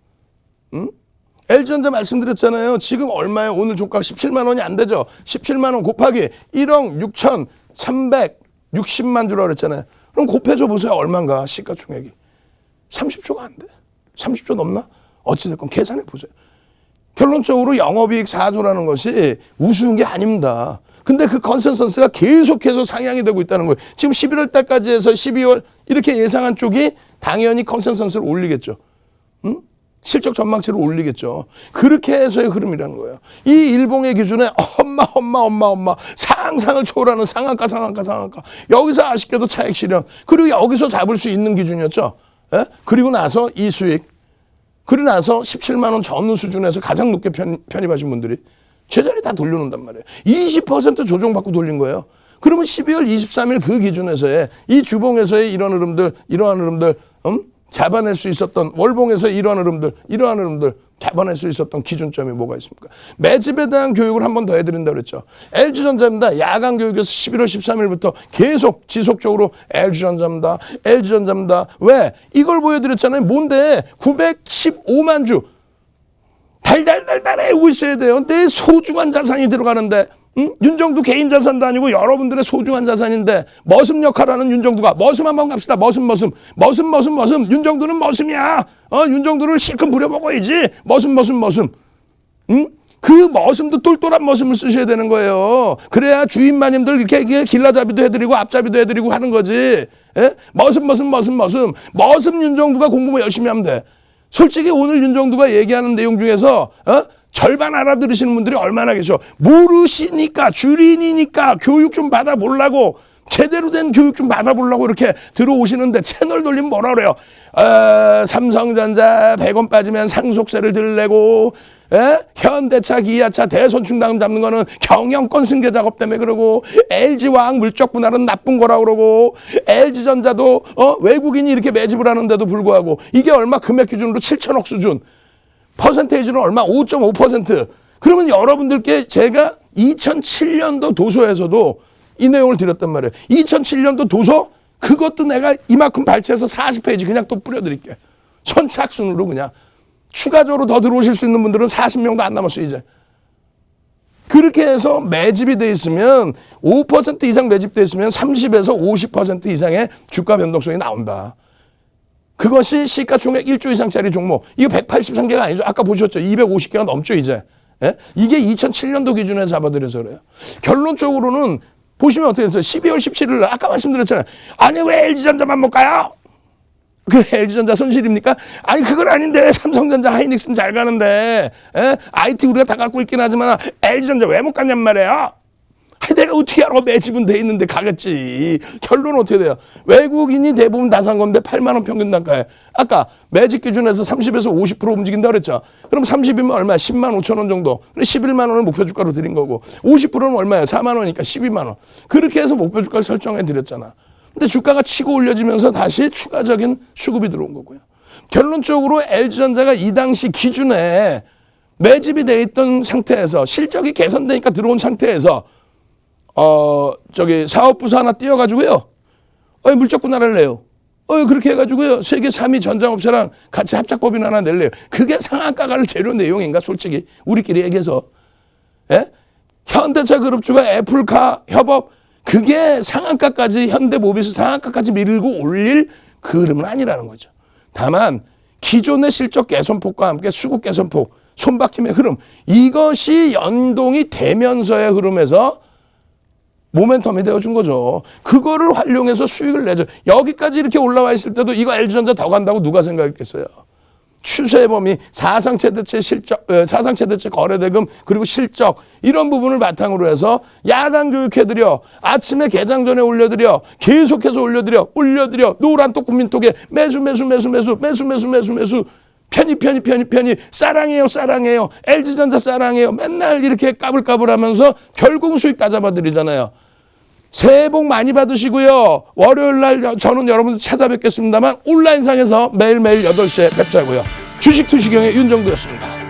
LG전자 말씀드렸잖아요. 지금 얼마예요? 오늘 종가 17만 원이 안 되죠. 17만 원 곱하기 1억 6,360만 주라고 그랬잖아요. 그럼 곱해줘 보세요. 얼마인가 시가총액이. 30조가 안 돼. 30조 넘나? 어찌됐건 계산해 보세요. 결론적으로 영업이익 4조라는 것이 우스운 게 아닙니다. 근데 그 컨센서스가 계속해서 상향이 되고 있다는 거예요. 지금 11월 달까지 해서 12월 이렇게 예상한 쪽이 당연히 컨센서스를 올리겠죠. 실적 전망치를 올리겠죠. 그렇게 해서의 흐름이라는 거예요. 이 일봉의 기준에 엄마 상상을 초월하는 상한가. 여기서 아쉽게도 차익 실현. 그리고 여기서 잡을 수 있는 기준이었죠. 예? 그리고 나서 이 수익. 그리고 나서 17만 원 전후 수준에서 가장 높게 편입하신 분들이 제자리 다 돌려놓는단 말이에요. 20% 조정받고 돌린 거예요. 그러면 12월 23일 그 기준에서의 이 주봉에서의 이러한 흐름들 잡아낼 수 있었던 월봉에서 이러한 흐름들 잡아낼 수 있었던 기준점이 뭐가 있습니까? 매집에 대한 교육을 한 번 더 해드린다고 그랬죠. LG전자입니다. 야간 교육에서 11월 13일부터 계속 지속적으로 LG전자입니다. 왜? 이걸 보여드렸잖아요. 뭔데? 915만 주. 달달달 외우고 있어야 돼요. 내 소중한 자산이 들어가는데 윤정두 개인 자산도 아니고 여러분들의 소중한 자산인데 머슴 역할하는 윤정두가 머슴 한번 갑시다. 머슴. 윤정두는 머슴이야. 윤정두를 실컷 부려먹어야지. 머슴. 그 머슴도 똘똘한 머슴을 쓰셔야 되는 거예요. 그래야 주인 마님들 이렇게 길라잡이도 해드리고 앞잡이도 해드리고 하는 거지. 예? 머슴 윤정두가 공부 열심히 하면 돼. 솔직히 오늘 윤정두가 얘기하는 내용 중에서 절반 알아들으시는 분들이 얼마나 계셔. 모르시니까 주린이니까 교육 좀 받아보려고 제대로 된 교육 좀 받아보려고 이렇게 들어오시는데 채널 돌리면 뭐라 그래요. 삼성전자 100원 빠지면 상속세를 들내고 현대차 기아차 대손충당 잡는 거는 경영권 승계 작업 때문에 그러고 LG화학 물적 분할은 나쁜 거라 그러고 LG전자도 외국인이 이렇게 매집을 하는데도 불구하고 이게 얼마 금액 기준으로 7천억 수준 퍼센테이지는 얼마 5.5%. 그러면 여러분들께 제가 2007년도 도서에서도 이 내용을 드렸단 말이에요. 2007년도 도서 그것도 내가 이만큼 발췌해서 40페이지 그냥 또 뿌려드릴게. 선착순으로 그냥. 추가적으로 더 들어오실 수 있는 분들은 40명도 안 남았어요 이제. 그렇게 해서 매집이 돼 있으면 5% 이상 매집돼 있으면 30에서 50% 이상의 주가 변동성이 나온다. 그것이 시가총액 1조 이상짜리 종목. 이거 183개가 아니죠. 아까 보셨죠. 250개가 넘죠 이제. 예? 이게 2007년도 기준에 잡아드려서 그래요. 결론적으로는 보시면 어떻게 됐어요. 12월 17일 날 아까 말씀드렸잖아요. 아니 왜 LG전자만 못 가요? 그 LG전자 손실입니까? 아니 그건 아닌데 삼성전자 하이닉스는 잘 가는데 IT 우리가 다 갖고 있긴 하지만 LG전자 왜 못 갔냔 말이에요. 아니 내가 어떻게 알아. 매집은 돼 있는데 가겠지. 결론은 어떻게 돼요? 외국인이 대부분 다 산 건데 8만 원 평균 단가에 아까 매집 기준에서 30에서 50% 움직인다 그랬죠. 그럼 30이면 얼마야? 10만 5천 원 정도. 11만 원을 목표 주가로 드린 거고 50%는 얼마야? 4만 원이니까 12만 원. 그렇게 해서 목표 주가를 설정해 드렸잖아. 근데 주가가 치고 올려지면서 다시 추가적인 수급이 들어온 거고요. 결론적으로 LG전자가 이 당시 기준에 매집이 돼 있던 상태에서 실적이 개선되니까 들어온 상태에서 사업부서 하나 띄워가지고요. 물적 분할을 내요. 그렇게 해가지고요. 세계 3위 전장업체랑 같이 합작법인 하나 낼래요. 그게 상한가갈 재료 내용인가 솔직히 우리끼리 얘기해서. 예? 현대차 그룹주가 애플카 협업 그게 상한가까지 현대모비스 상한가까지 밀고 올릴 그 흐름은 아니라는 거죠. 다만 기존의 실적 개선폭과 함께 수급 개선폭 손바뀜의 흐름 이것이 연동이 되면서의 흐름에서 모멘텀이 되어준 거죠. 그거를 활용해서 수익을 내죠. 여기까지 이렇게 올라와 있을 때도 이거 LG전자 더 간다고 누가 생각했겠어요. 추세 범위, 사상 최대치 실적, 사상 최대치 거래대금 그리고 실적 이런 부분을 바탕으로 해서 야간 교육해드려 아침에 개장 전에 올려드려 계속해서 올려드려 노란톡 국민톡에 매수 편입 사랑해요 LG전자 사랑해요 맨날 이렇게 까불까불하면서 결국은 수익 다 잡아드리잖아요. 새해 복 많이 받으시고요. 월요일 날 저는 여러분들 찾아뵙겠습니다만 온라인상에서 매일매일 8시에 뵙자고요. 주식 투시경의 윤정두였습니다.